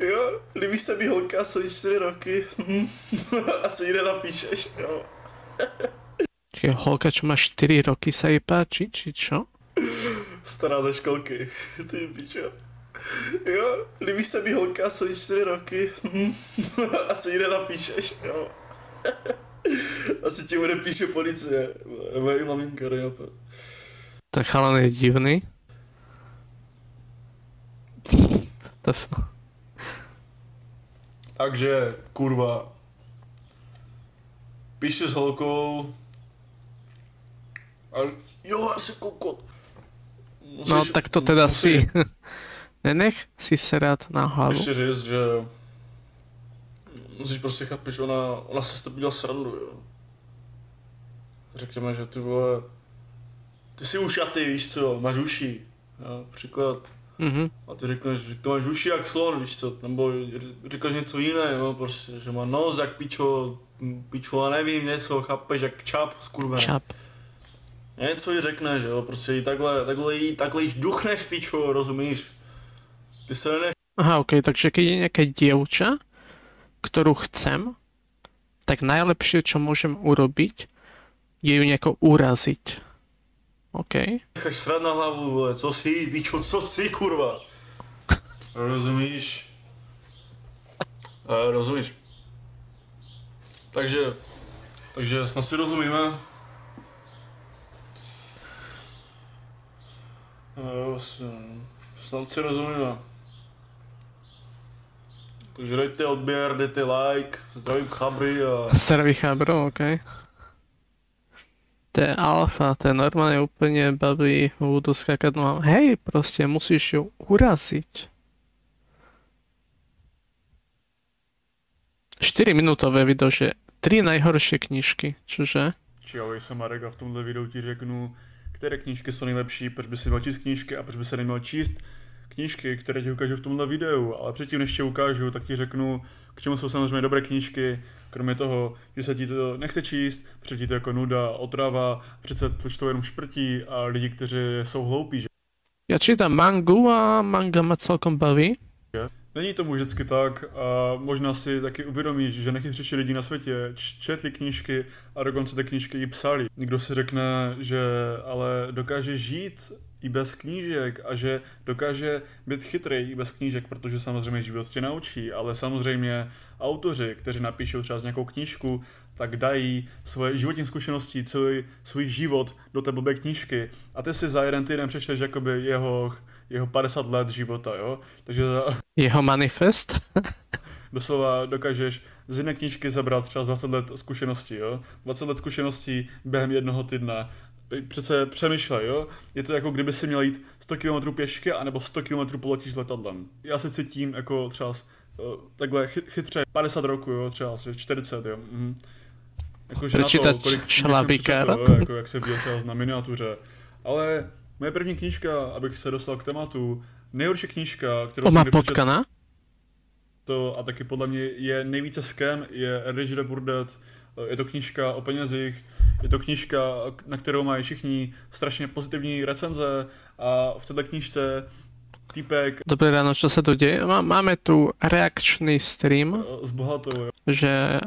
Jo, líbí se mi holka, jsou 4 roky. Asi ji nenapíšeš, jo. Čiže holka, čo má 4 roky, sa jej páči, či čo? Stará ze školky, ty pičo. Jo, líbí se mi holka, jsou 4 roky. Asi ji nenapíšeš, jo. Asi ti bude píše policie, nebo i maminka, na to. Tak chalan je divný. Takže, kurva. Píše s holkou. A jo, asi kokot. No tak to teda si. Nenech si serát na hlavu. Ještě říct, že musíš prostě chápeš, že ona se s tebou dělá srandu, jo. Řekněme, že ty vole, ty jsi ušatý, víš co, máš uši, jo, příklad. A ty řekneš, že to máš uši jak slon, víš co, nebo říkáš něco jiného, prostě, že má nos jak pičo, já nevím, něco, chápeš, jak čap, skurvený. Čap. Něco jí řekneš, jo, prostě jí takhle jí duchneš, pičo, rozumíš? Ty se nenech... Aha, ok, takže keď je nejaká dievča, ktorú chcem, tak najlepšie, čo môžem urobiť, je ju nejako uraziť. OK. Necháš srát na hlavu, vole, co jsi, pičo, co jsi, kurva? Rozumíš? Rozumíš? Takže snad si rozumíme. Snad si rozumíme. Takže dejte odběr, dejte like, zdravím Chabry a... Zdraví Chabro, OK. To je alfa, to je normálne úplne babi budú skákať, no hej, proste musíš ju uraziť. 4-minútové video, že 3 najhoršie knížky, čože? Čau, jsem Marek a v tomhle videu ti řeknu, které knížky jsou nejlepší, proč by si měl číst knížky a proč by se neměl číst knížky, které ti ukážu v tomhle videu, ale předtím než tě ukážu, tak ti řeknu, k čemu jsou samozřejmě dobré knížky, kromě toho, že se ti to nechce číst, protože ti to jako nuda, otrava, přece to čtou jenom šprtí a lidi, kteří jsou hloupí, že? Ja čítam mangu a manga ma celkom baví. Není tomu vždycky tak a možná si taky uvědomíš, že nejchytřejší lidi na světě četli knížky a dokonce ty knížky i psali. Někdo si řekne, že ale dokáže žít i bez knížek a že dokáže být chytrý i bez knížek, protože samozřejmě život tě naučí, ale samozřejmě autoři, kteří napíšou třeba nějakou knížku, tak dají svoje životní zkušenosti, celý svůj život do té blbé knížky a ty si za jeden týden přečteš jakoby jeho 50 let života, jo? Takže Jeho manifest. doslova dokážeš z jedné knížky zabrat třeba 20 let zkušeností, jo? 20 let zkušeností během jednoho týdne. Přece přemýšlej, jo? Je to jako kdyby si měl jít 100 km pěšky anebo 100 km poletíš letadlem. Já se cítím jako třeba takhle chytře 50 roku, jo? Třeba 40, jo? Jakože na to, kolik šlabíka, jako jak se viděl třeba na miniatuře. Ale moje první knížka, abych se dostal k tématu, nejhorší knížka, kterou jsem kdy potkana? To a taky podle mě je nejvíce scam, je Rich Dad Poor Dad. Je to knížka o penězích, je to knížka, na kterou mají všichni strašně pozitivní recenze a v této knížce týpek... Dobré ráno, čo sa tu deje? Máme tu reakčný stream, S bohatou, že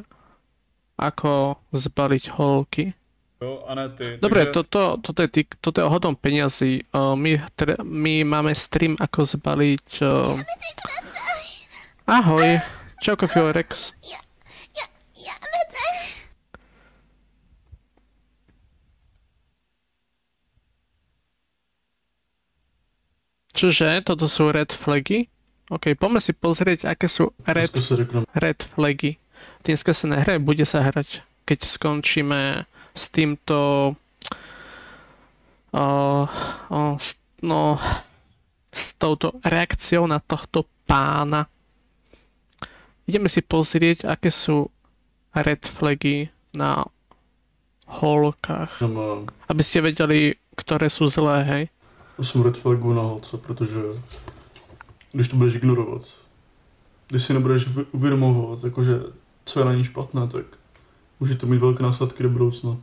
ako zbaliť holky. jo, a ne ty. Dobre, takže... toto je ohľadom peňazí. My máme stream ako zbaliť... Ahoj, čauko Fiorex. Čože? Toto sú red flagy? OK, poďme si pozrieť, aké sú red flagy. Dneska sa nehraje, bude sa hrať, keď skončíme s týmto... s touto reakciou na tohto pána. Ideme si pozrieť, aké sú red flagy na holkách. Aby ste vedeli, ktoré sú zlé, hej? 8 red flagů na holce, protože když to budeš ignorovat, když si nebudeš uvědomovat, jakože co je na ní špatné, tak může to mít velké následky do budoucna.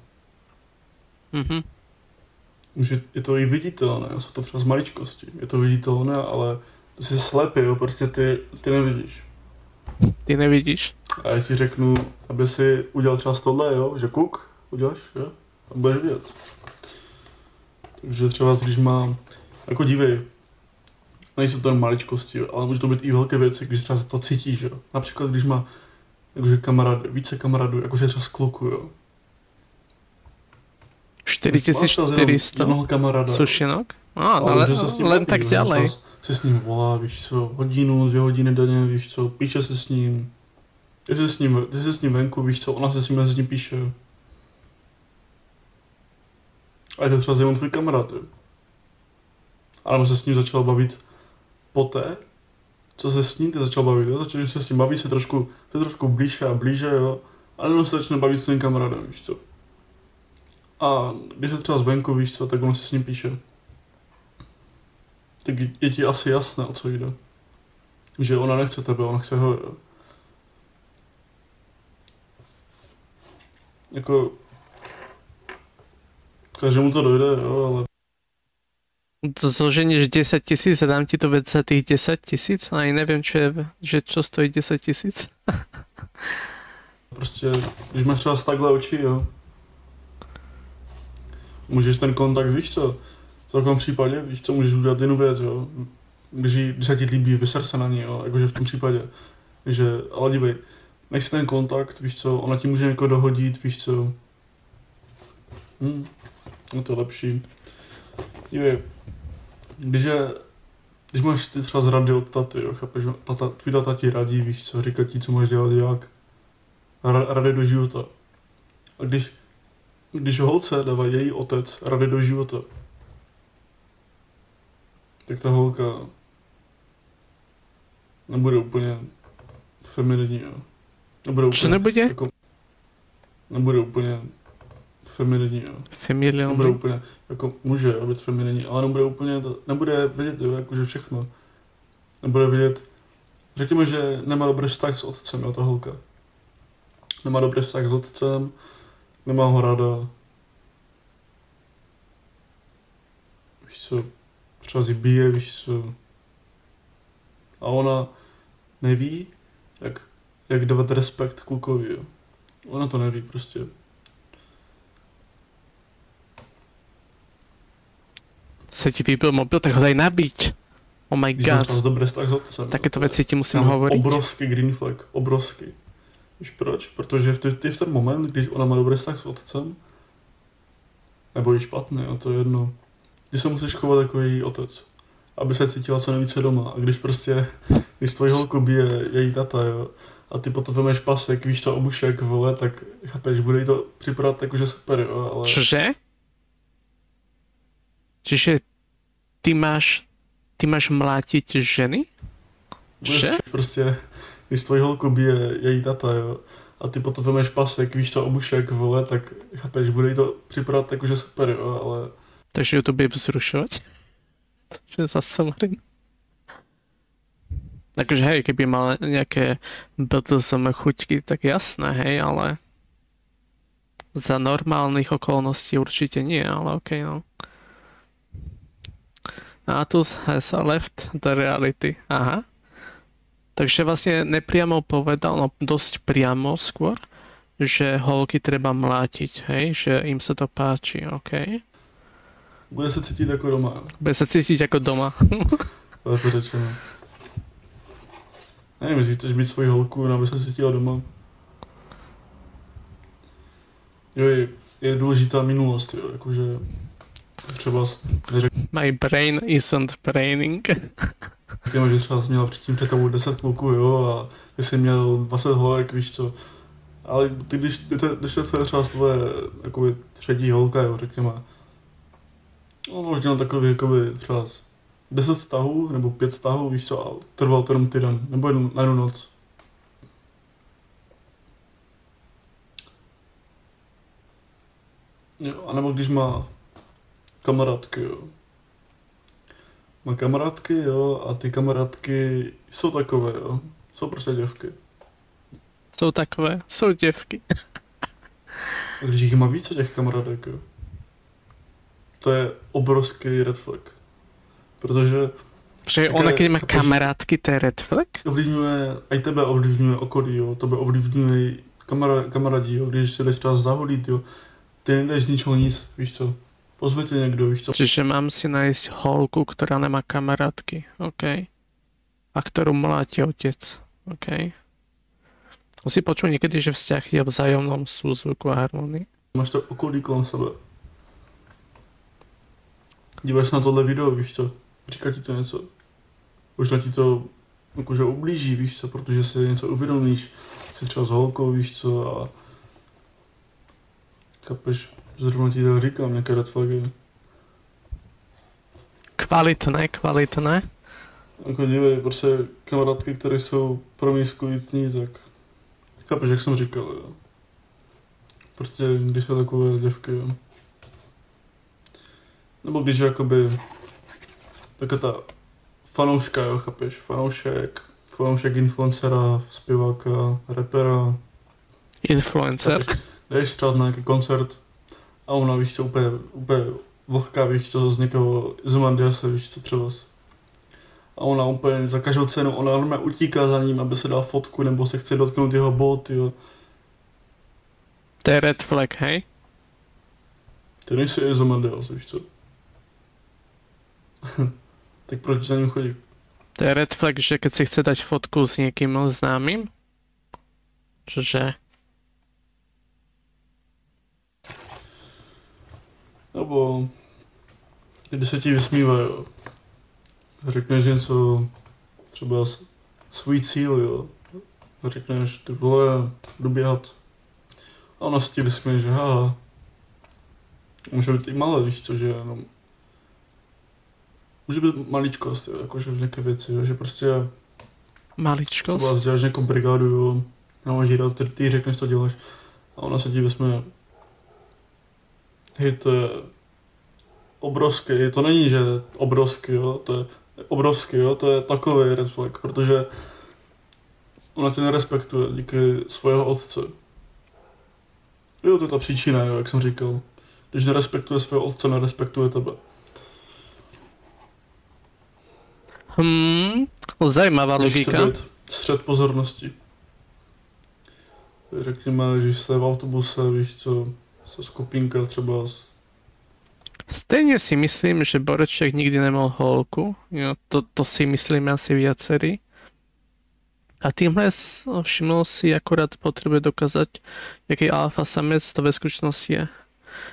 Je to i viditelné, jsou to třeba z maličkosti, je to viditelné, ale ty jsi slepý, jo, prostě ty nevidíš. Ty nevidíš? A já ti řeknu, aby si udělal třeba tohle, jo, že kuk, uděláš, jo? a budeš vidět. Takže třeba když má, jako dívej, nejsou to jen maličkosti, ale může to být i velké věci, když třeba to cítí, že jo. Například když má jakože více kamarádů, jakože třeba z kluku, jo. 4400 jednoho kamaráda. Sušinok? Ale len tak ďalej. Se s ním volá, víš co, hodinu, 2 hodiny denně, víš co, píše se s ním. Ty jsi s ním venku, víš co, ona se s ním mezi ním píše. A je to třeba zjevně tvůj kamarád, jo. A nebo se s ním začal bavit poté, co se s ním ty začal bavit, jo. Začal se s ním bavit se trošku blíže a blíže, jo. A nebo se začne bavit s tvým kamarádem, víš co. A když je třeba zvenku, víš co, tak on se s ním píše. Tak je ti asi jasné, o co jde. Že ona nechce tebe, ona chce ho, jo. Jako... Každému to dojde, jo, ale... To zloženíš 10 000 a dám ti to za tých 10 000? Ani neviem, čo stojí 10 000. Prostě, když máš třeba takhle oči, jo. Můžeš ten kontakt, víš co? V takovém případě, víš co, můžeš udělat jinou věc, jo. Když se ti líbí, vyser se na ní, jo, jakože v tom případě. Že, ale dívej, než ten kontakt, víš co, ona ti může někoho dohodit, víš co. No to je lepší. Dívej, když máš ty třeba zrady od taty, jo, chápeš, tvý tata ti radí, víš co, říká ti, co máš dělat, jak. Rady do života. A když holce dává její otec rady do života, tak ta holka nebude úplně feminidní, jo. Nebude? Jako, nebude úplně feminidní, jo. Feminidní? Nebude úplně, jako může být feminidní, ale nebude vědět, jo, jakože všechno. Nebude vědět, řekněme, že nemá dobrý vztah s otcem, jo, ta holka. Nemá dobrý vztah s otcem, nemá ho ráda. Víš co, třeba si bije, víš co. A ona neví, jak dávat respekt klukovi, jo. Ona to neví prostě. Se ti vybil mobil, tak ho daj nabiť. Oh my god. Když máš dobrý vztah s otcem. Takéto věci ti musím hovoriť. Obrovský green flag, obrovský. Víš proč? Protože ty v ten moment, když ona má dobrý vztah s otcem, nebo je špatný, a to je jedno, ty se musíš chovat jako její otec, aby se cítila co nejvíce doma. A když tvoji holku bije její tata, jo, a ty potom vemeš pasek, víš co, obušek, vole, tak chápeš, bude jí to připadat jakože super, jo, ale... Čože? Čiže ty máš mlátiť ženy? Že? Prostě, když tvoji holku bije její tata, jo, a ty potom vemeš pasek, víš co, obušek, vole, tak chápeš, bude jí to připadat jakože super, jo, ale... Takže ju to bude zrušovať? To je zase marím. Takže hej, keby mal nejaké BDSM chuťky, tak jasné, hej, ale... Za normálnych okolností určite nie, ale okej, no. Atus has left the reality. Aha. Takže vlastne nepriamo povedal, no dosť priamo skôr, že holky treba mlátiť, hej, že im sa to páči, okej. Bude se cítit jako doma. Bude se cítit jako doma. Lépe řečeno. Nevím, jestli chceš být svoji holku, aby se cítila doma. Jo, je důležitá minulost, jo, jakože třeba My brain isn't braining. Řekněme, že třeba jsi měla předtím před tebou 10 kluků, jo, a ty jsi měl 20 holek, víš co. Ale ty, když je to třeba tvoje, jakoby, třetí holka, jo, řekněme. No, možná takový, jakoby, třeba 10 vztahů, nebo 5 vztahů, víš co, a trval to jenom týden, nebo na jednu noc. Jo, anebo když má kamarádky, jo. Má kamarádky, jo, a ty kamarádky jsou takové, jo. Jsou prostě děvky. Jsou takové, jsou děvky. A když jich má více těch kamarádek, jo. To je obrovský red flag. Protože... Protože ona, keď má kamarádky, to je red flag? Ovlivňuje, aj tebe ovlivňuje okolí, jo. Tebe ovlivňuje kamarádi, jo. Když se jdeš třeba zahodit, jo. ty nejdeš z ničoho nic, víš co. Pozve tě někdo, víš co. Čiže mám si nájsť holku, ktorá nemá kamarátky, OK? A ktorú mláti otec, OK? Si počul niekedy, že vzťah je v vzájomnom súzvuku a harmonii? Máš to okolí kolem sebe. Díváš se na tohle video, víš co. Říká ti to něco. Možná ti to jakože ublíží, víš co, protože si něco uvědomíš. Jsi třeba s holkou, víš co, a kapeš, zrovna ti to říkám, nějaké red flagy. Kvalitné. Jako dívej, prostě kamarádky, které jsou promiskuitní, tak chápeš, jak jsem říkal, jo. Prostě když jsou takové děvky, jo. Nebo když jakoby taká ta fanouška, jo, chápeš, fanoušek influencera, zpěváka, rapera. Influencer. Jdeš třeba na nějaký koncert a ona, víš co, úplně vlhká, víš co, z někoho Izomandiase, víš co, třeba. A ona úplně za každou cenu, ona normálně utíká za ním, aby se dal fotku, nebo se chce dotknout jeho bot, jo. To je red flag, hej? Ty nejsi Izomandias, víš co. Tak proč za ním chodí? To je red flag, že keď si chce dať fotku s niekým známym? Čože? Nebo když se ti vysmívá, jo. Řekneš něco, třeba svůj cíl, jo. Řekneš, ty vole, jdu běhat. A ona se ti vysměje, že haha. Může být i malé, víš co, že jenom... Může být maličkost, jo, jakože v nějaké věci, jo, že prostě... Maličkost? Třeba děláš nějakou brigádu, jo. Nemáš jí dát, ty řekneš, co děláš. A ona se ti vysměje. Hej, to je obrovský, to není, že obrovský, jo, to je obrovský, jo, to je takový red flag, protože ona tě nerespektuje díky svého otce. Jo, to je ta příčina, jo, jak jsem říkal. Když nerespektuje svého otce, nerespektuje tebe. Zajímavá logika. Nechce být střed pozornosti. Řekněme, že jste v autobuse, víš co, se skupinka třeba Stejne si myslím, že Boreček nikdy nemal holku. Jo, to si myslíme asi viacerí. A týmhle všimnul si, akorát potrebuje dokázať, jaký alfa samec to ve skutočnosti je.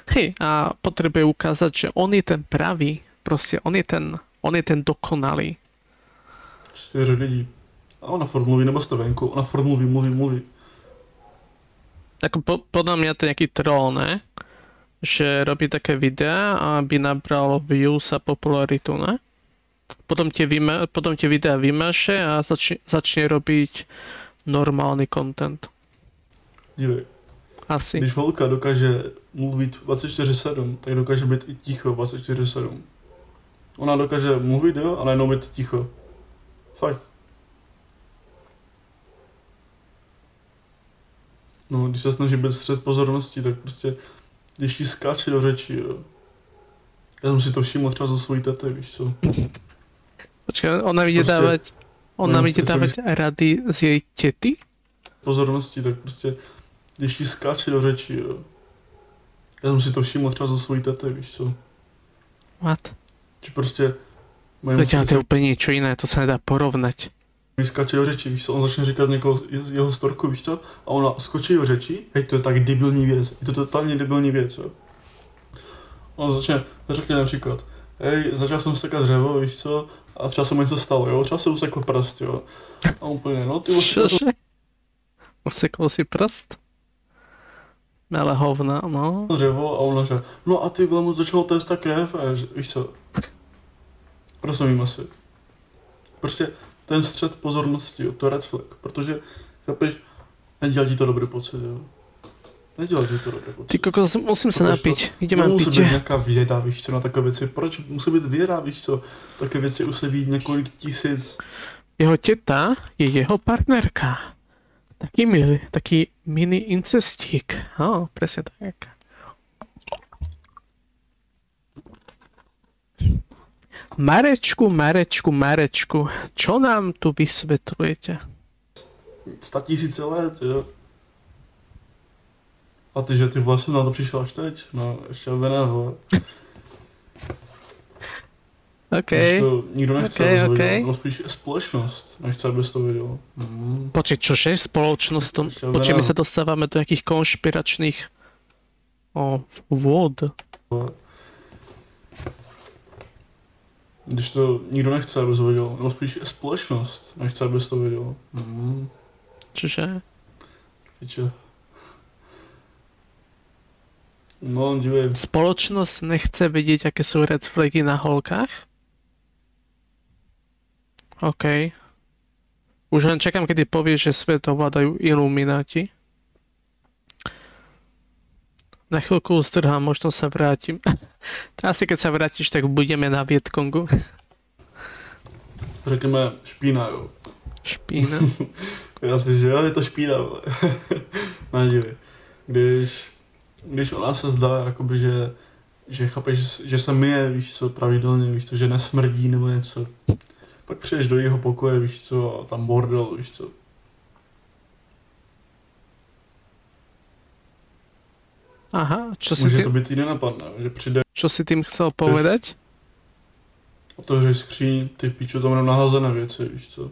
Hej, a potrebuje ukázať, že on je ten pravý. Proste on je ten dokonalý. 4 lidí. A ona furt mluví, nebo jste venku, ona furt mluví. Tak podľa mňa to je nejaký troll, ne? Že robí také videá, aby nabral views a popularitu, ne? Potom tie videá vymaže a začne robiť normálny content. Dívej. Asi. Když holka dokáže mluvit 24/7, tak dokáže být i ticho 24/7. Ona dokáže mluvit, jo, a najednou být ticho. Fakt. No, když se snaží být střed pozornosti, tak prostě, když ti skáče do řeči, jo. Já jsem si to všiml třeba za svojí tety, víš co. Počkej, ona mi ide dávať rady z jej tety? Pozornosti, tak prostě, když ti skáče do řeči, jo. Já jsem si to všiml třeba za svojí tety, víš co. What? Či prostě... To je úplně niečo iné, to sa nedá porovnať. Skáče do řeči, víš co, on začne říkat někoho jeho storku, víš co, a ona skočí do řeči, hej, to je tak debilní věc, je to totálně debilní věc, jo. On řekne například, hej, začal jsem sekat dřevo, víš co, a třeba se mu něco stalo, jo, třeba se usekl prst, jo. A úplně, no ty usekl si prst? Ale hovna, no. Dřevo a ona řekne, no a ty vole, mu začalo téct ta krev, a víš co. Prosím asi. Prostě ten střed pozornosti, jo, to je red flag, protože, chápeš, nedělá ti to dobrý pocit, jo. Nedělá ti to dobrý pocit. Ty kokos, musím se napiť, ideme piť. Musí být nějaká věda, víš co, na takové věci, proč musí být věda, víš co, také věci už se ví několik tisíc. Jeho teta je jeho partnerka. Taký mini incestík, no, presne tak. Marečku, čo nám tu vysvetľujete? 100 000 let, jo. A ty, že ty vole, jsem na to přišel až teď? No, ještě aby ne, vole. OK. Když to nikdo nechce, Okay, aby to okay. viděl. No spíš společnost nechce, abys to viděl. Počkej, čože? Spoločnosť? Počkej, my sa dostávame do nejakých konšpiračných vôd. Když to nikdo nechce, aby to viděl. No spíš společnost nechce, abys to viděl. Čože? Piče. No, dívej. Spoločnosť nechce vidieť, aké sú red flagy na holkách? OK. Už len čakám, kedy povieš, že svet ovládajú ilumináti. Na chvíľku ustrhám, možno sa vrátim. Asi keď sa vrátiš, tak budeme na Vietkongu. Řekneme špína, jo. Špína? Já si, že jo, je to špína, vole. No, dívej. Když ona se zdá, jakoby, že chápeš, že se myje, víš co, pravidelně, víš co, že nesmrdí nebo něco. Pak přijdeš do jeho pokoje, víš co, a tam bordel, víš co. Aha, čo si Může tým, to být i nenapadne, že přijde čo si tým chcel povedať? otevřeš skříň, ty píču, tam jenom naházené věci, víš co.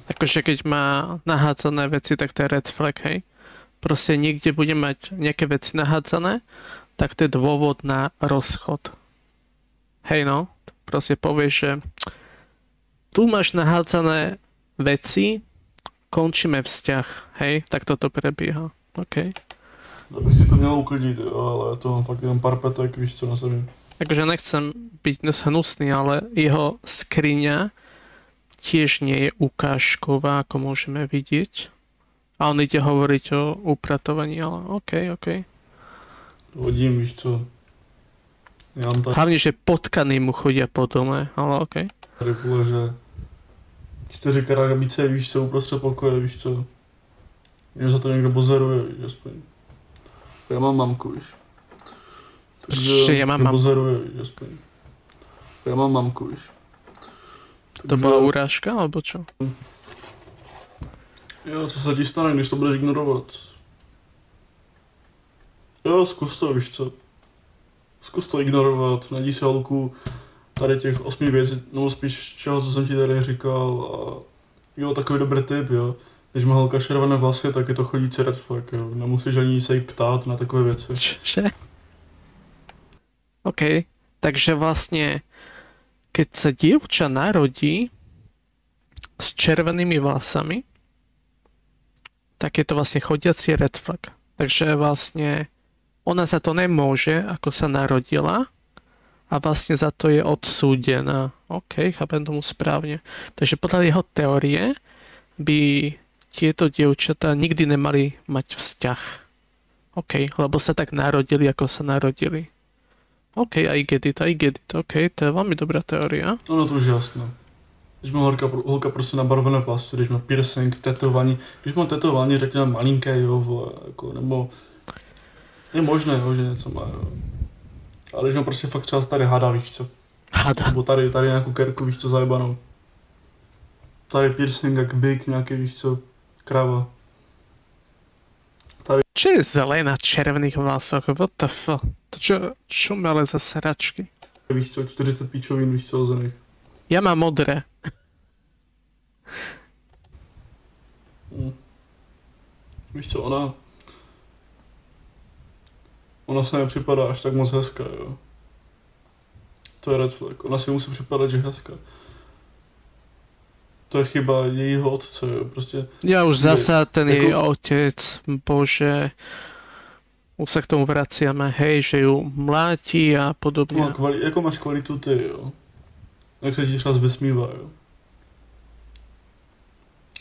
Akože keď má nahádzané veci, tak to je red flag, hej? Proste niekde bude mať nejaké veci nahádzané, tak to je dôvod na rozchod. Hej no, proste povieš, že tu máš nahádzané veci, končíme vzťah, hej? Tak toto prebieha, OK. To by si to mělo uklidit, jo, ale to mám fakt jenom pár petek, víš co, na sebe. Akože nechcem byť hnusný, ale jeho skriňa tiež nie je ukážková, ako môžeme vidieť. A on ide hovoriť o upratovaní, ale OK. Hodím, víš co. Já mám Hlavne, že potkany mu chodia po dome, ale OK. tady vole, že 4 krabice, víš co, uprostřed pokoje, víš co. Mě za to někdo bozeruje, víš, aspoň. Já mám mamku, víš. Že ja mám mamku. Bozeruje, víš, aspoň. Já mám mamku, víš. To bola urážka, alebo čo? Jo, co se ti stane, když to budeš ignorovat? Jo, zkus to, víš co. Zkus to ignorovat, najdi si holku tady těch 8 věcí, nebo spíš čeho, co jsem ti tady říkal a jo, takový dobrý tip, jo. Když má holka červené vlasy, tak je to chodící red flag, jo. Nemusíš ani se jí ptát na takové věci. Čože? OK, takže vlastne keď sa dievča narodí s červenými vlasami, tak je to vlastne chodiaci red flag. Takže vlastne ona za to nemôže, ako sa narodila a vlastne za to je odsúdená. OK, chápem tomu správne. Takže podľa jeho teórie by tieto dievčatá nikdy nemali mať vzťah. OK, lebo sa tak narodili, ako sa narodili. OK, I get it. OK, to je veľmi dobrá teória. No to už je jasné. Když má holka prostě nabarvené vlasy, když má piercing, tetování, když má tetování, řekněme malinké, jo, vole, jako, nebo je možné, jo, že něco má, jo. Ale když má prostě fakt třeba tady hada, víš co. Hada. Nebo tady nějakou kerku, víš co, zajebanou. Tady piercing, jak byk, nějaký, víš co, kráva. Čo je zelené na červených vlasoch? What the fuck? To čo malé za sračky? Víš co, 40 píčovín, víš co, hozených. Ja mám modré. Víš co, ona se nepřipadá až tak moc hezká, jo. To je red flag. Ona si musí připadat, že je hezká. To je chyba jejího otce, jo, prostě. Ja už zasa ten jako... jej otec, bože, už sa k tomu vraciame, hej, že ju mláti a podobne. No, jako máš kvalitu ty, jo. Jak se ti třeba vysmívá, jo.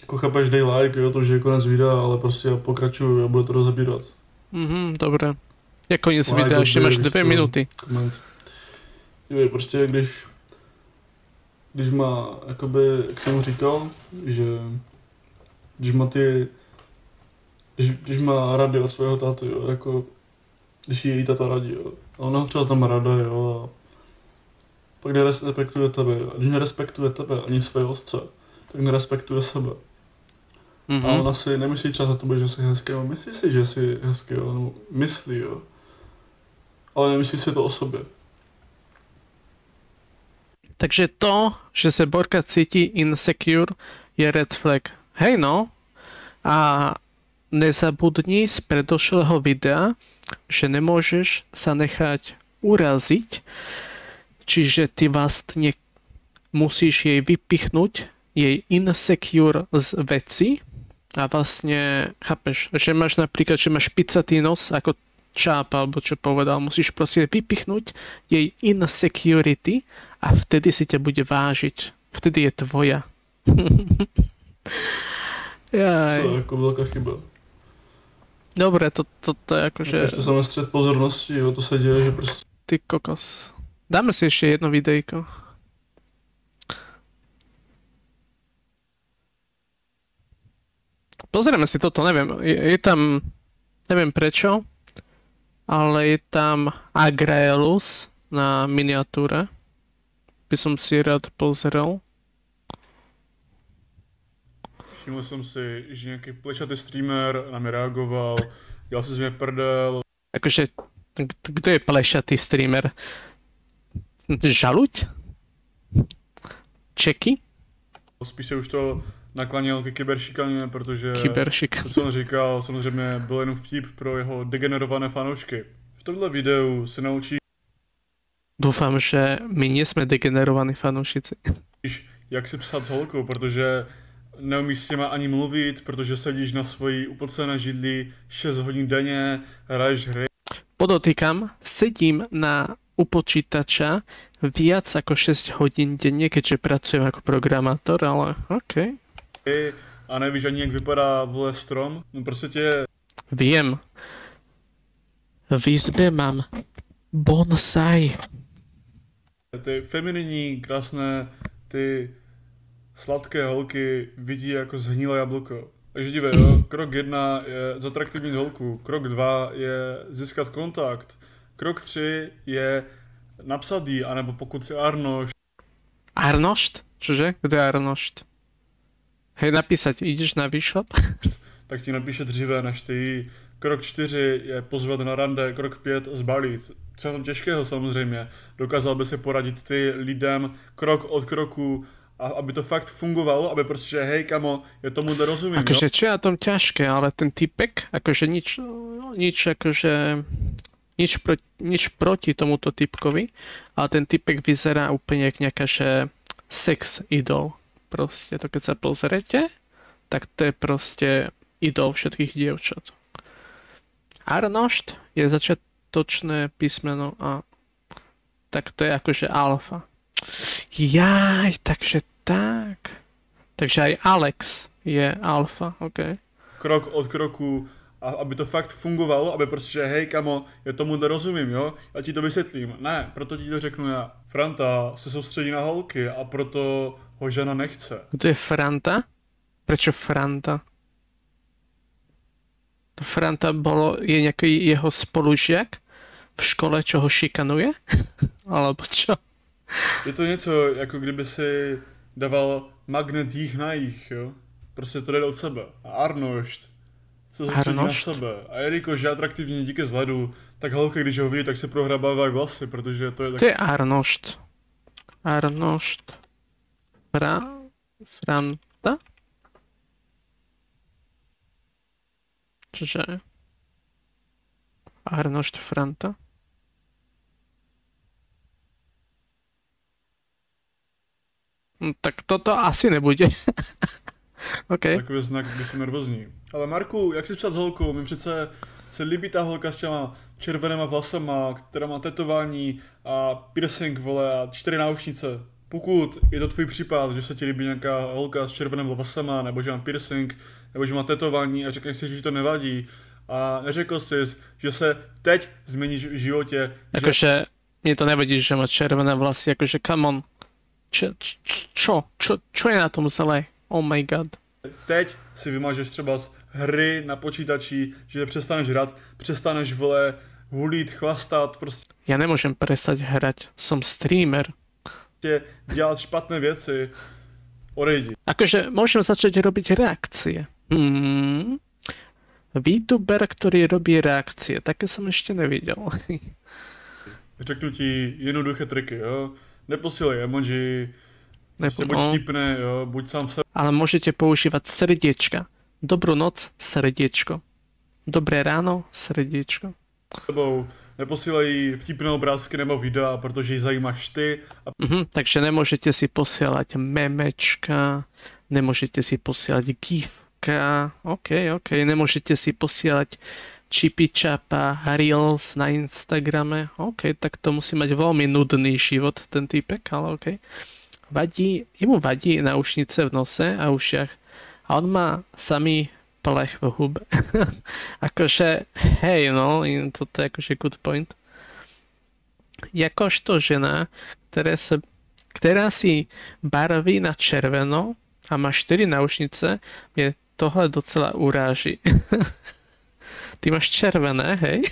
Jako chápeš, dej like, jo, to už je konec videa, ale prostě pokračuju a bude to rozebírat. Dobre. Je koniec videa, ešte máš 2 minúty. Koment. Jo, prostě když má, jakoby, jak jsem mu říkal, že když má rady od svého táty, jo, jako když její tata radí, jo, a ona ho třeba znamená rada, jo, a pak nerespektuje tebe, a když nerespektuje tebe ani své otce, tak nerespektuje sebe. A ona si nemyslí třeba za to, že jsi hezký, ale myslí si, že jsi hezký, no, myslí, jo. Ale nemyslí si to o sobě. Takže to, že se Borka cítí insecure, je red flag. Hej no. A nezabudni z predošlého videa, že nemôžeš sa nechať uraziť, čiže ty vlastne musíš jej vypichnúť jej insecure z veci a vlastne, chápeš, že máš napríklad, že máš špicatý nos ako Čáp, alebo čo povedal, musíš proste vypichnúť jej insecurity a vtedy si ťa bude vážiť. Vtedy je tvoja. Jaj. To je jako velká chyba. Dobre, to je akože... Ešte samé střed pozornosti, jo, to se děje, že prostě... Ty kokos. Dáme si ešte jedno videjko. Pozrieme si toto, neviem. Je tam... Neviem prečo, ale je tam Agraelus na miniatúre. By som si rád pozrel. Všiml jsem si, že nějaký plešatý streamer na mě reagoval, dělal si z mě prdel. Akože, kto je plešatý streamer? Žaluť? Čeky? Spíš se už to naklanil ke kyberšikaně, protože Kyberšik. to, co on říkal, samozřejmě byl jenom vtip pro jeho degenerované fanoušky. V tomhle videu se naučíš, Dúfam, že my nie sme degenerovaní fanúšici. jak si psat s holkou, protože neumíš s těma ani mluvit, protože sedíš na svojí upocené židli 6 hodin denně, hraješ hry. Podotýkam, sedím na u počítača viac ako 6 hodín denne, keďže pracujem ako programátor, ale OK. A nevíš ani, jak vypadá vole strom. No prostě tě... Viem. V izbe mám bonsai. Ty femininní, krásné, ty sladké holky vidí jako zhnilé jablko. Takže dívej, jo, krok 1 je zatraktivnit holku, krok 2 je získat kontakt, krok 3 je napsat jí, anebo pokud si Arnoš, Arnošt? Čože? Kto je Arnošt? Hej, napísať, ideš na výšlap? tak ti napíše dříve než ty jí. Krok 4 je pozvat na rande, krok 5 zbalit. Co je tam těžkého samozřejmě. Dokázal by si poradit ty lidem krok od kroku, a aby to fakt fungovalo, aby prostě, hej kamo, ja tomu rozumím, Akože čo je na tom ťažké, ale ten typek, akože nič akože... Nič proti tomuto typkovi, ale ten typek vyzerá úplne jak nejaká, že sex idol. Proste to keď sa pozrete, tak to je proste idol všetkých dievčat. Arnošt je začiatočné písmeno A. Tak to je akože alfa. Jaj, takže tak. Takže aj Alex je alfa, ok. Krok od kroku, a aby to fakt fungovalo, aby prostě, hej kamo, já tomu nerozumím, jo? Já ti to vysvětlím. Ne, proto ti to řeknu já. Franta se soustředí na holky a proto ho žena nechce. Kto je Franta? Prečo Franta? Franta je nejaký jeho spolužiak v škole, čo ho šikanuje? Alebo čo? Je to něco, jako kdyby si dával magnet jich na jich, jo? Prostě to jde od sebe. A Arnošt se soustředí na sebe. A jelikož je atraktivní díky vzhledu, tak holky, když ho vidí, tak se prohrabávají vlasy, protože to je tak... To je Arnošt. Arnošt. Franta? Čože? Arnošt Franta? No, tak toto asi nebude. OK. Takový znak, když jsem nervózní. Ale Marku, jak si psat s holkou? Mi přece se líbí ta holka s těma červenýma vlasama, která má tetování a piercing, vole, a 4 náušnice. Pokud je to tvůj případ, že se ti líbí nějaká holka s červenými vlasama, nebo že má piercing, nebo že má tetování a řekneš si, že ti to nevadí a neřekl jsi, že se teď změníš v životě. Akože mne to nevadí, že má červené vlasy, akože come on. Čo je na tom zlé? Oh my god. Teď si vymažeš třeba z hry na počítači, že přestaneš hrát, přestaneš, vole, hulít, chlastat, prostě Ja nemôžem prestať hrať, som streamer. dělat špatné věci, odejdi. Akože môžem začať robiť reakcie. Hmm. VTuber, ktorý robí reakcie. Také som ešte nevidel. Řeknu ti jednoduché triky, jo. Neposílej emoji, prostě buď vtipný, jo, buď sám sebe. Ale môžete používať srdiečka. Dobrú noc, srdiečko. Dobré ráno, srdiečko. Neposílej vtipné obrázky nebo videa, protože ji zajímáš ty. Takže nemôžete si posielať memečka, nemôžete si posielať gifka, OK, nemôžete si posielať čipičapa, reels na Instagrame, OK, tak to musí mať veľmi nudný život ten týpek, ale OK. Jemu vadí náušnice v nose a ušiach a on má samý plech v hube. Akože, hej, no, toto je akože good point. Jakožto žena, ktorá si barví na červeno a má 4 náušnice, mě tohle docela uráží. Ty máš červené, hej?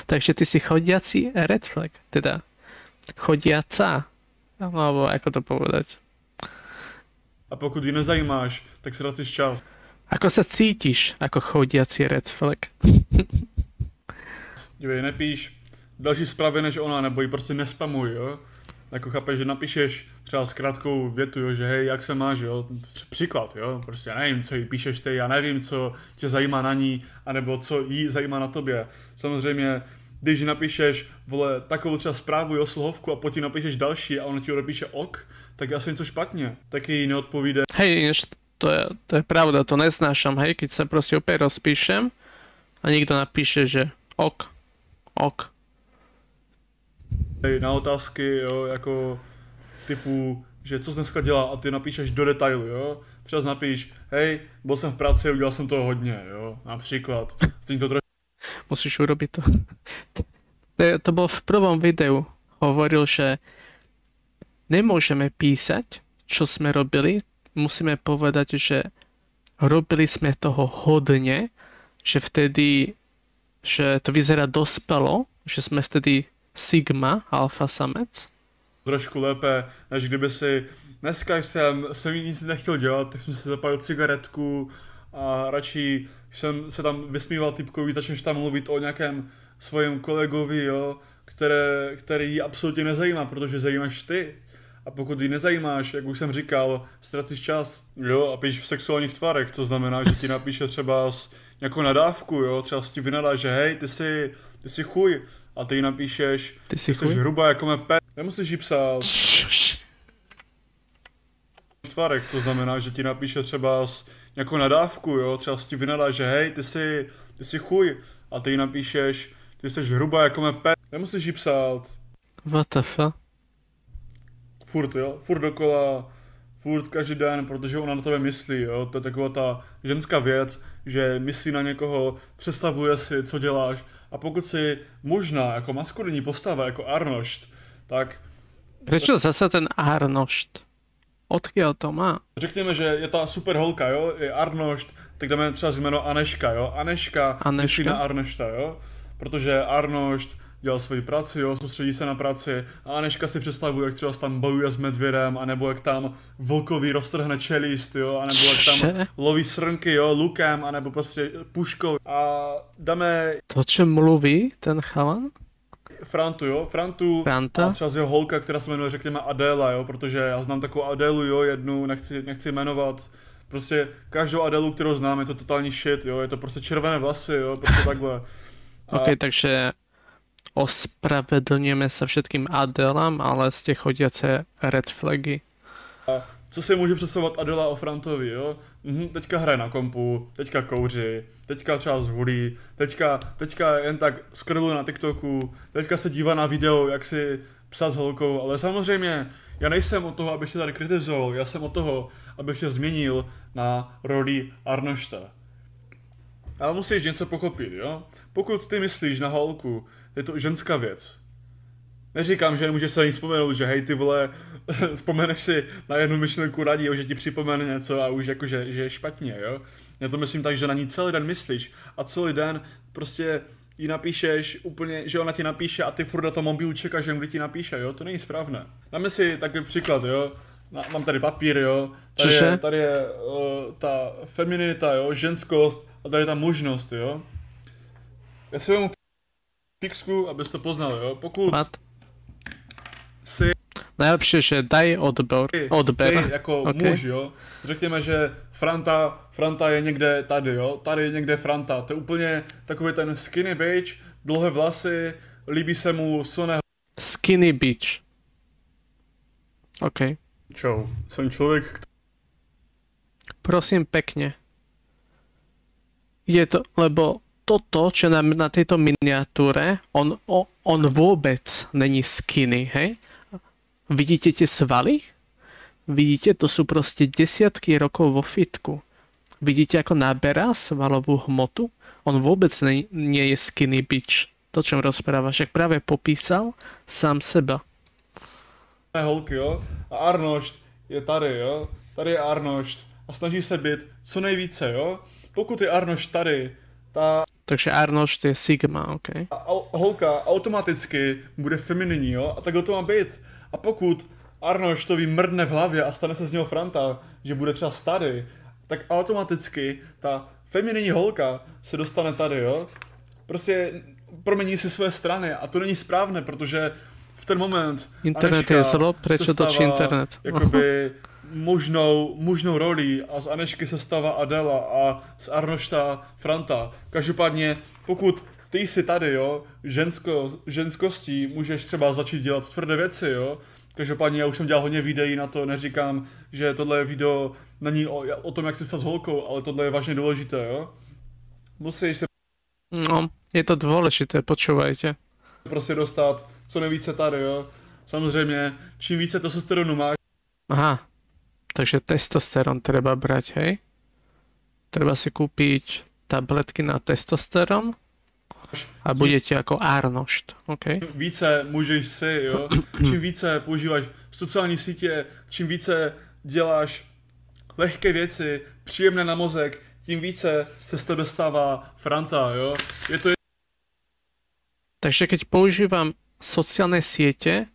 Takže ty si chodiaci red flag, teda chodiaca, alebo ako to povedať. A pokud ji nezajímáš, tak ztracíš čas. Ako sa cítiš ako chodiaci red flag? Dívej, nepíš další zprávy než ona, nebo ji prostě nespamuj, jo? Jako chápeš, že napíšeš třeba s krátkou větu, jo, že hej, jak se máš, jo? Příklad, jo? Prostě já nevím, co jí píšeš ty, já nevím, co tě zajímá na ní, anebo co jí zajímá na tobě. Samozřejmě, když napíšeš, vole, takovou třeba zprávu, jo, slohovku a potom napíšeš další a ona ti odepíše ok, tak je asi něco špatně, tak jí neodpovíde. Hej, to je pravda, to neznášam, hej, keď sa proste opäť rozpíšem a niekto napíše, že ok. Na otázky, jo, jako typu, že co jsi dneska dělal a ty napíšeš do detailu, jo. Třeba napíš, hej, byl jsem v práci, udělal jsem toho hodně, jo, například. Musíš urobiť to. To bol v prvom videu. Hovoril, že nemôžeme písať, čo sme robili. Musíme povedať, že robili sme toho hodne, že vtedy, že to vyzerá dospelo, že sme vtedy Sigma, alfa samec. Trošku lépe, než kdyby si dneska jsem nic nechtěl dělat, tak jsem si zapalil cigaretku a radši jsem se tam vysmíval typkovi, začneš tam mluvit o nějakém svém kolegovi, jo, který ji absolutně nezajímá, protože zajímáš ty. A pokud ji nezajímáš, jak už jsem říkal, ztracíš čas, jo, a píš v sexuálních tvarech, to znamená, že ti napíše třeba nějakou nadávku, jo, třeba si ti vynadá, že hej, ty jsi chuj, a ty jí napíšeš, ty jsi hrubá jako mé nemusíš jí psát v tvarech, to znamená, že ti napíše třeba nějakou nadávku, jo, třeba si ti vynadá, že hej, ty jsi chuj, a ty jí napíšeš, ty jsi hrubá jako mé nemusíš jí psát. What the fuck? Furt, jo, furt dokola, furt každý den, protože ona na tebe myslí, jo, to je taková ta ženská věc, že myslí na někoho, představuje si, co děláš, a pokud si možná jako maskulinní postava, jako Arnošt, tak... Prečo zase ten Arnošt? Odkiaľ to má? Řekněme, že je ta super holka, jo, je Arnošt, tak dáme třeba jméno Aneška, jo, Aneška myslí na Arnošta, jo, protože Arnošt dělal svoji práci, jo, soustředí se na práci a Aneška si představuje, jak třeba tam bojuje s medvědem, anebo jak tam vlkovi roztrhne čelist, jo, anebo jak tam loví srnky, jo, lukem, anebo prostě puškou. A dáme... To, čem mluví ten chalan? Frantu, jo, Franta? A třeba z jeho holka, která se jmenuje, řekněme, Adéla, jo, protože já znám takovou Adélu, jo, jednu, nechci jmenovat, prostě každou Adélu, kterou znám, je to totální shit, jo, je to prostě červené vlasy, jo, prostě takhle. OK, takže ospravedlňujeme sa všetkým Adélám, ale ste chodiace red flagy. A co si může představovat Adela o Frantovi, jo? Teďka hraje na kompu, teďka kouří, teďka třeba zhulí, teďka jen tak scrolluje na TikToku, teďka se dívá na video, jak si psát s holkou, ale samozřejmě já nejsem od toho, abych tě tady kritizoval, já jsem od toho, abych tě změnil na roli Arnošta. Ale musíš něco pochopit, jo? Pokud ty myslíš na holku, je to ženská věc. Neříkám, že nemůžeš se ani vzpomenout, že hej ty vole, vzpomeneš si na jednu myšlenku radí, že ti připomene něco a už jako, že je špatně, jo. Já to myslím tak, že na ní celý den myslíš a celý den prostě jí napíšeš úplně, že ona ti napíše a ty furt na tom mobilu čekáš, že kdy ti napíše, jo, to není správné. Dáme si takový příklad, jo. mám tady papír, jo. Cože? Tady je ta femininita, jo, ženskost a tady je ta možnost, jo. Já si vemu fixku, abys to poznal, jo. Pokud What? si Najlepšie, že daj odber. ty jako Okay. muž, jo. Řekněme, že Franta je někde tady, jo. Tady je někde Franta. To je úplně takový ten skinny bitch, dlouhé vlasy, líbí se mu silné. Skinny bitch. OK. Čau, jsem člověk, Prosím pekne. Je to, lebo toto, čo na tejto miniatúre, on vôbec není skinny, hej? Vidíte tie svaly? Vidíte, to sú proste desiatky rokov vo fitku. Vidíte, ako naberá svalovú hmotu? On vôbec nie je skinny bitch. To, čom rozpráva, však práve popísal sám seba. holky, jo. A Arnošt je tady, jo. Tady je Arnošt a snaží se být co nejvíce, jo. Pokud je Arnošt tady, ta Takže Arnošt je Sigma, OK. holka automaticky bude femininní, jo. A takhle to má být. A pokud Arnoštovi mrdne v hlavě a stane se z něho Franta, že bude třeba tady, tak automaticky ta femininní holka se dostane tady, jo. Prostě promění si své strany a to není správné, protože v ten moment Internet Aneška je zlo, prečo se točí stává internet? jakoby možnou rolí a z Anešky se stává Adela a z Arnošta Franta. Každopádně, pokud ty jsi tady, jo, ženskostí můžeš třeba začít dělat tvrdé věci, jo. Každopádně já už jsem dělal hodně videí na to, neříkám, že tohle video není o tom, jak si psat s holkou, ale tohle je vážně důležité, jo. Musíš se No, je to dôležité, počúvajte. prostě dostat co nejvíce tady, jo. Samozřejmě, čím více testosteronu máš, Aha, takže testosterón treba brať, hej? Treba si kúpiť tabletky na testosterón a budete ako Arnošt, OK? více můžeš si, jo. Čím více používáš sociální sítě, čím více děláš lehké věci, příjemné na mozek, tím více se z toho dostává Franta, jo. Je to Takže keď používam sociálne siete,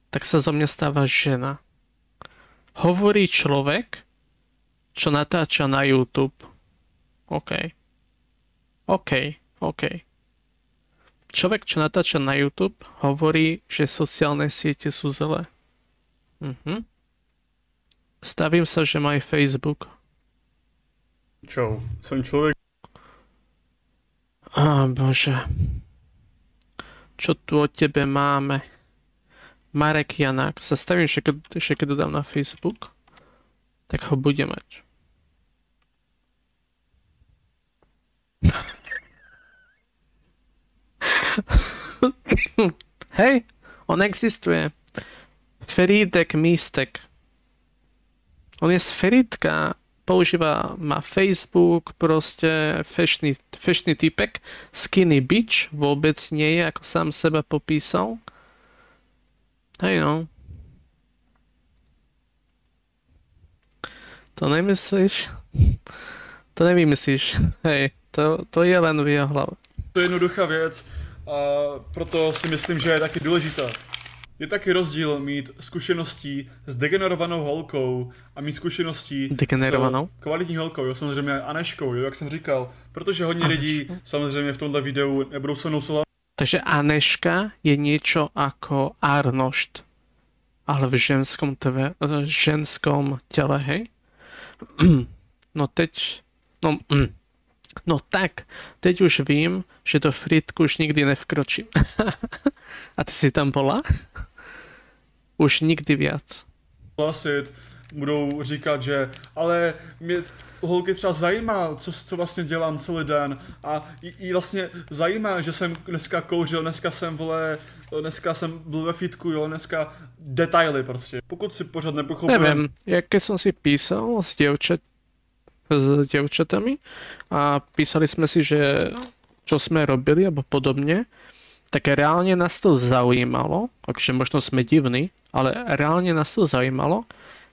tak sa zo mňa stáva žena. Hovorí človek, čo natáča na YouTube. OK. Človek, čo natáča na YouTube, hovorí, že sociálne siete sú zlé. Stavím sa, že má aj Facebook. čau, jsem člověk, Bože. Čo tu od tebe máme? Marek Janák. Zastavím, že keď dodám na Facebook, tak ho bude mať. Hej, on existuje. Ferídek Místek. On je z Ferídka, má Facebook, proste fešný typek, skinny bitch, vôbec nie je, ako sám seba popísal. Hej no. To nemyslíš? To nevymyslíš. Hej, to je len v jeho hlave. to je jednoduchá věc a proto si myslím, že je taky důležitá. Je taky rozdíl mít zkušeností s degenerovanou holkou a mít zkušeností Degenerovanou? s kvalitní holkou, jo, samozřejmě Aneškou, jo, jak jsem říkal, protože hodně lidí samozřejmě v tomhle videu nebudou se mnou souhlasit. Takže Aneška je niečo ako Arnošt, ale v ženskom tele, hej? No teď, no tak, teď už vím, že do Frýdku už nikdy nevkročím. A ty si tam bola? Už nikdy viac. Budou říkat, že ale mě holky třeba zajímá, co vlastně dělám celý den a jí vlastně zajímá, že jsem dneska kouřil, dneska jsem byl ve fitku, jo, dneska detaily prostě. Pokud si pořád nepochopil. Neviem, keď som si písal s dievčatami a písali sme si, že čo sme robili alebo podobne, tak reálne nás to zaujímalo, takže možno sme divní, ale reálne nás to zaujímalo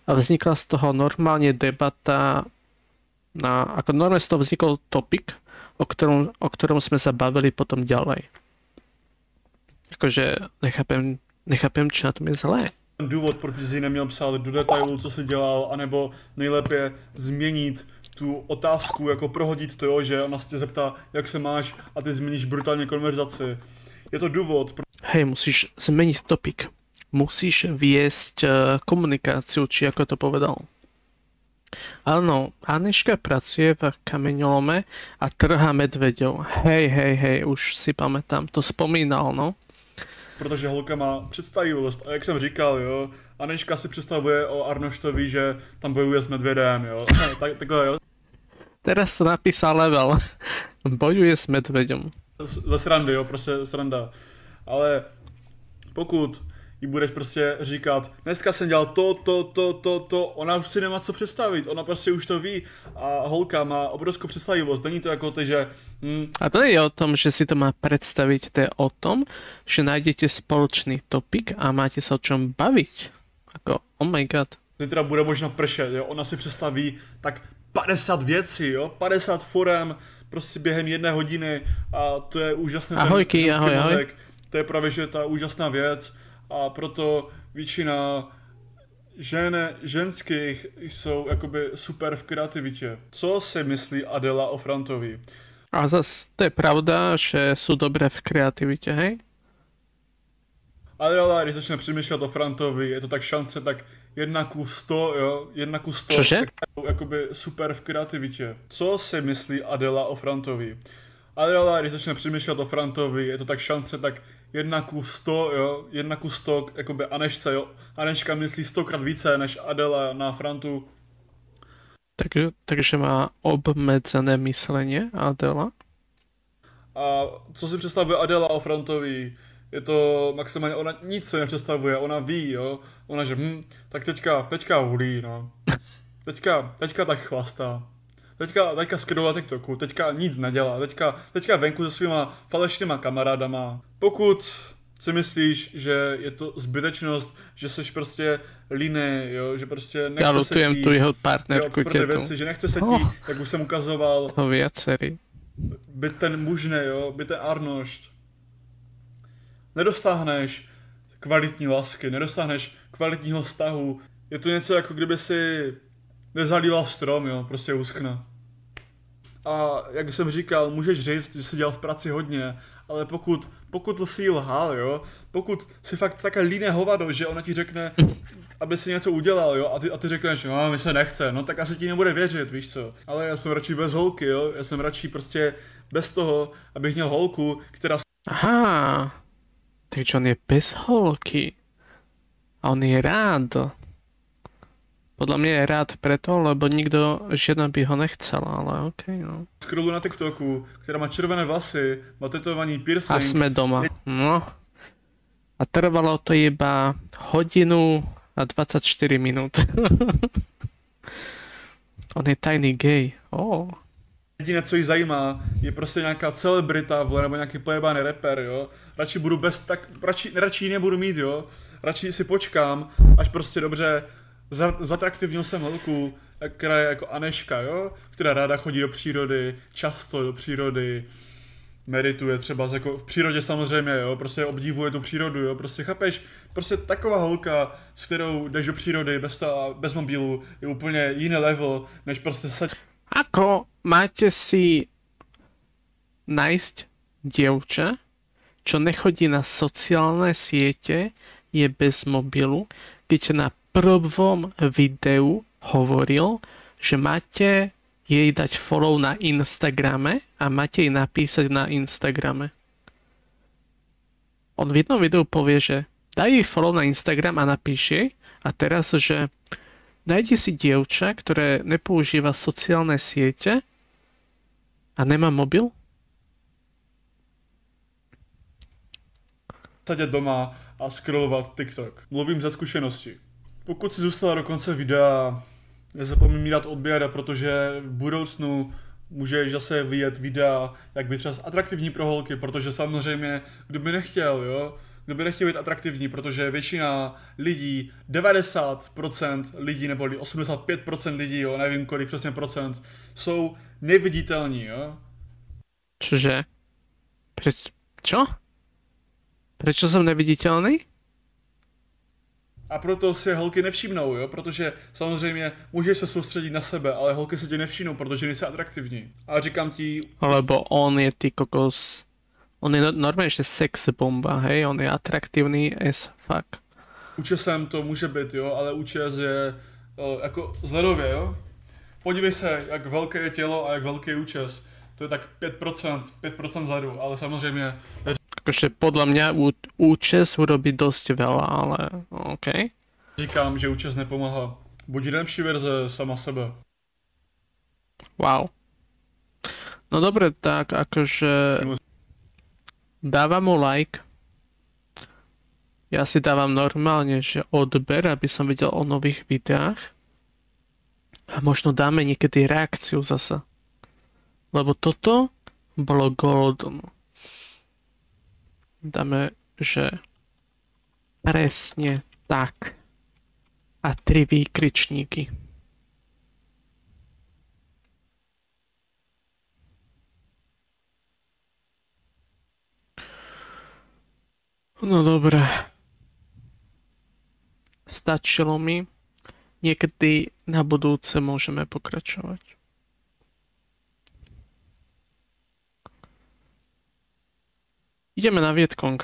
a vznikla z toho normálne debata, ako normálne z toho vznikol topik, o ktorom sme sa bavili potom ďalej. Akože nechápem, čo na tom je zlé. důvod, proč jsi neměl psát do detailu, co jsi dělal, anebo nejlépe změnit tu otázku, jako prohodit to, jo, že ona se tě zeptá, jak se máš a ty změníš brutálně konverzaci. Je to důvod, Hej, musíš zmeniť topik. Musíš viesť komunikáciu, či ako to povedal. Áno, Aneška pracuje v kameňolome a trhá medveďov. Hej, už si pamätám, to spomínal, no. protože holka má představivost. A jak jsem říkal, jo, Aneška si představuje o Arnoštovi, že tam bojuje s medvědem, jo. Takhle, jo. Teraz to napísal level. Bojuje s medveďom. Ze srandy, jo, prostě sranda. Ale pokud jí budeš prostě říkat, dneska jsem dělal to, ona už si nemá co představit, ona prostě už to ví a holka má obrovskou představivost, není to jako ty, že... A to nie je o tom, že si to má predstaviť, to je o tom, že nájdete spoločný topik a máte sa o čom baviť. Ako, oh my god. Zítra bude možno pršet, jo, ona si představí tak 50 věcí, jo, 50 forem, prostě během 1 hodiny a to je úžasný Ahojky, ahoj. mozek. To je právě, že ta úžasná věc a proto většina ženských jsou jakoby super v kreativitě. Co si myslí Adela o Frantovi? A zas, to je pravda, že sú dobré v kreativite, hej? Adela, když začne přemýšlet o Frantovi, je to tak šance tak 1:100, jo, 1:100. Cože? Jakoby super v kreativitě. Co si myslí Adela o Frantovi? Adela, když začne přemýšlet o Frantovi, je to tak šance tak 1:100, jo, 1:100, jakoby Anešce, jo. Aneška myslí 100krát více než Adela na Frantu. Takže má obmedzené myslenie Adela. A co si představuje Adela o Frantovi? Je to maximálně, ona nic se nepředstavuje, ona ví, jo. Ona, že tak teďka hulí, no. Teďka tak chlastá. Teďka skrola TikToku, teďka nic nedělá, teďka venku se svýma falešnýma kamarádama. Pokud si myslíš, že je to zbytečnost, že seš prostě línej, jo, že prostě nechce Ja se lutujem ti, tu jeho jo, partnerku tvrdé tetu. věci, že nechce se ti, jak už jsem ukazoval, To viacerí. být ten mužný, jo, být ten Arnošt. Nedostáhneš kvalitní lásky, nedostáhneš kvalitního vztahu. Je to něco jako kdyby si nezalíval strom, jo, prostě uschne. A jak jsem říkal, můžeš říct, že jsi dělal v práci hodně, ale pokud si lhal, jo, pokud si fakt také líné hovado, že ona ti řekne, aby si něco udělal, jo, a ty řekneš, no, mi se nechce, no tak asi ti nebude věřit, víš co. Ale já jsem radši bez holky, jo, já jsem radši prostě bez toho, abych měl holku, která... Aha, takže on je bez holky. A on je rád. Podľa mňa je rád preto, lebo nikto, žiadna by ho nechcela, ale okej, no. scrollu na TikToku, která má červené vlasy, má tetovaný A piercing. sme doma. No. A trvalo to iba 1 a 24 minút. On je tajný gay. Oh. Jediné, co jí zajímá, je prostě nějaká celebrita, vole, nebo nějaký pojebaný rapper, jo. Radši budu radši ji nebudu mít, jo. Radši si počkám, až prostě dobře zatraktivnil jsem holku, která je jako Aneška, jo. Která ráda chodí do přírody, často do přírody, medituje třeba jako v přírodě samozřejmě, jo. Prostě obdivuje tu přírodu, jo. Prostě chápeš, prostě taková holka, s kterou jdeš do přírody bez mobilu, je úplně jiný level, než prostě Ako máte si nájsť dievča, čo nechodí na sociálne siete, je bez mobilu, keď na prvom videu hovoril, že máte jej dať follow na Instagrame a máte jej napísať na Instagrame. On v jednom videu povie, že daj jej follow na Instagram a napíš jej a teraz, že nájdi si dievča, ktoré nepoužíva sociálne siete a nemá mobil. sedět doma a scrollovat TikTok. Mluvím ze zkušenosti. Pokud si zůstala do konce videa, nezapomeň mi dát odběr, protože v budoucnu můžeš zase vyjet videa, jak být třeba atraktivní pro holky, protože samozřejmě, kdo by nechtěl, jo? Kdo by nechtěl být atraktivní, protože většina lidí, 90% lidí, nebo 85% lidí, jo, nevím kolik přesně procent, jsou neviditelní, jo? Čože? Čo? Prečo som neviditeľný? A proto si holky nevšimnou, jo? Protože samozřejmě můžeš se soustředit na sebe, ale holky se tě nevšimnou, protože nejsi atraktivní. A říkám ti, Lebo on je ty kokos... On je normálne, že sex bomba, hej? On je atraktívny as fuck. účesem to může být, jo, ale účes je jako zledově, jo. Podívej se, jak velké je tělo a jak velký je účes. To je tak 5% vzadu, ale samozřejmě Akože podľa mňa účes urobí dosť veľa, ale OK. říkám, že účes nepomáhá. Buď lepší verze sama sebe. Wow. No dobre, tak akože dávam mu like. Ja si dávam normálne, že odber, aby som videl o nových videách. A možno dáme niekedy reakciu zasa. Lebo toto bolo golden. Dáme, že presne tak. A 3 výkričníky. No dobré. Stačilo mi. Niekedy na budúce môžeme pokračovať. Ideme na Vietkong.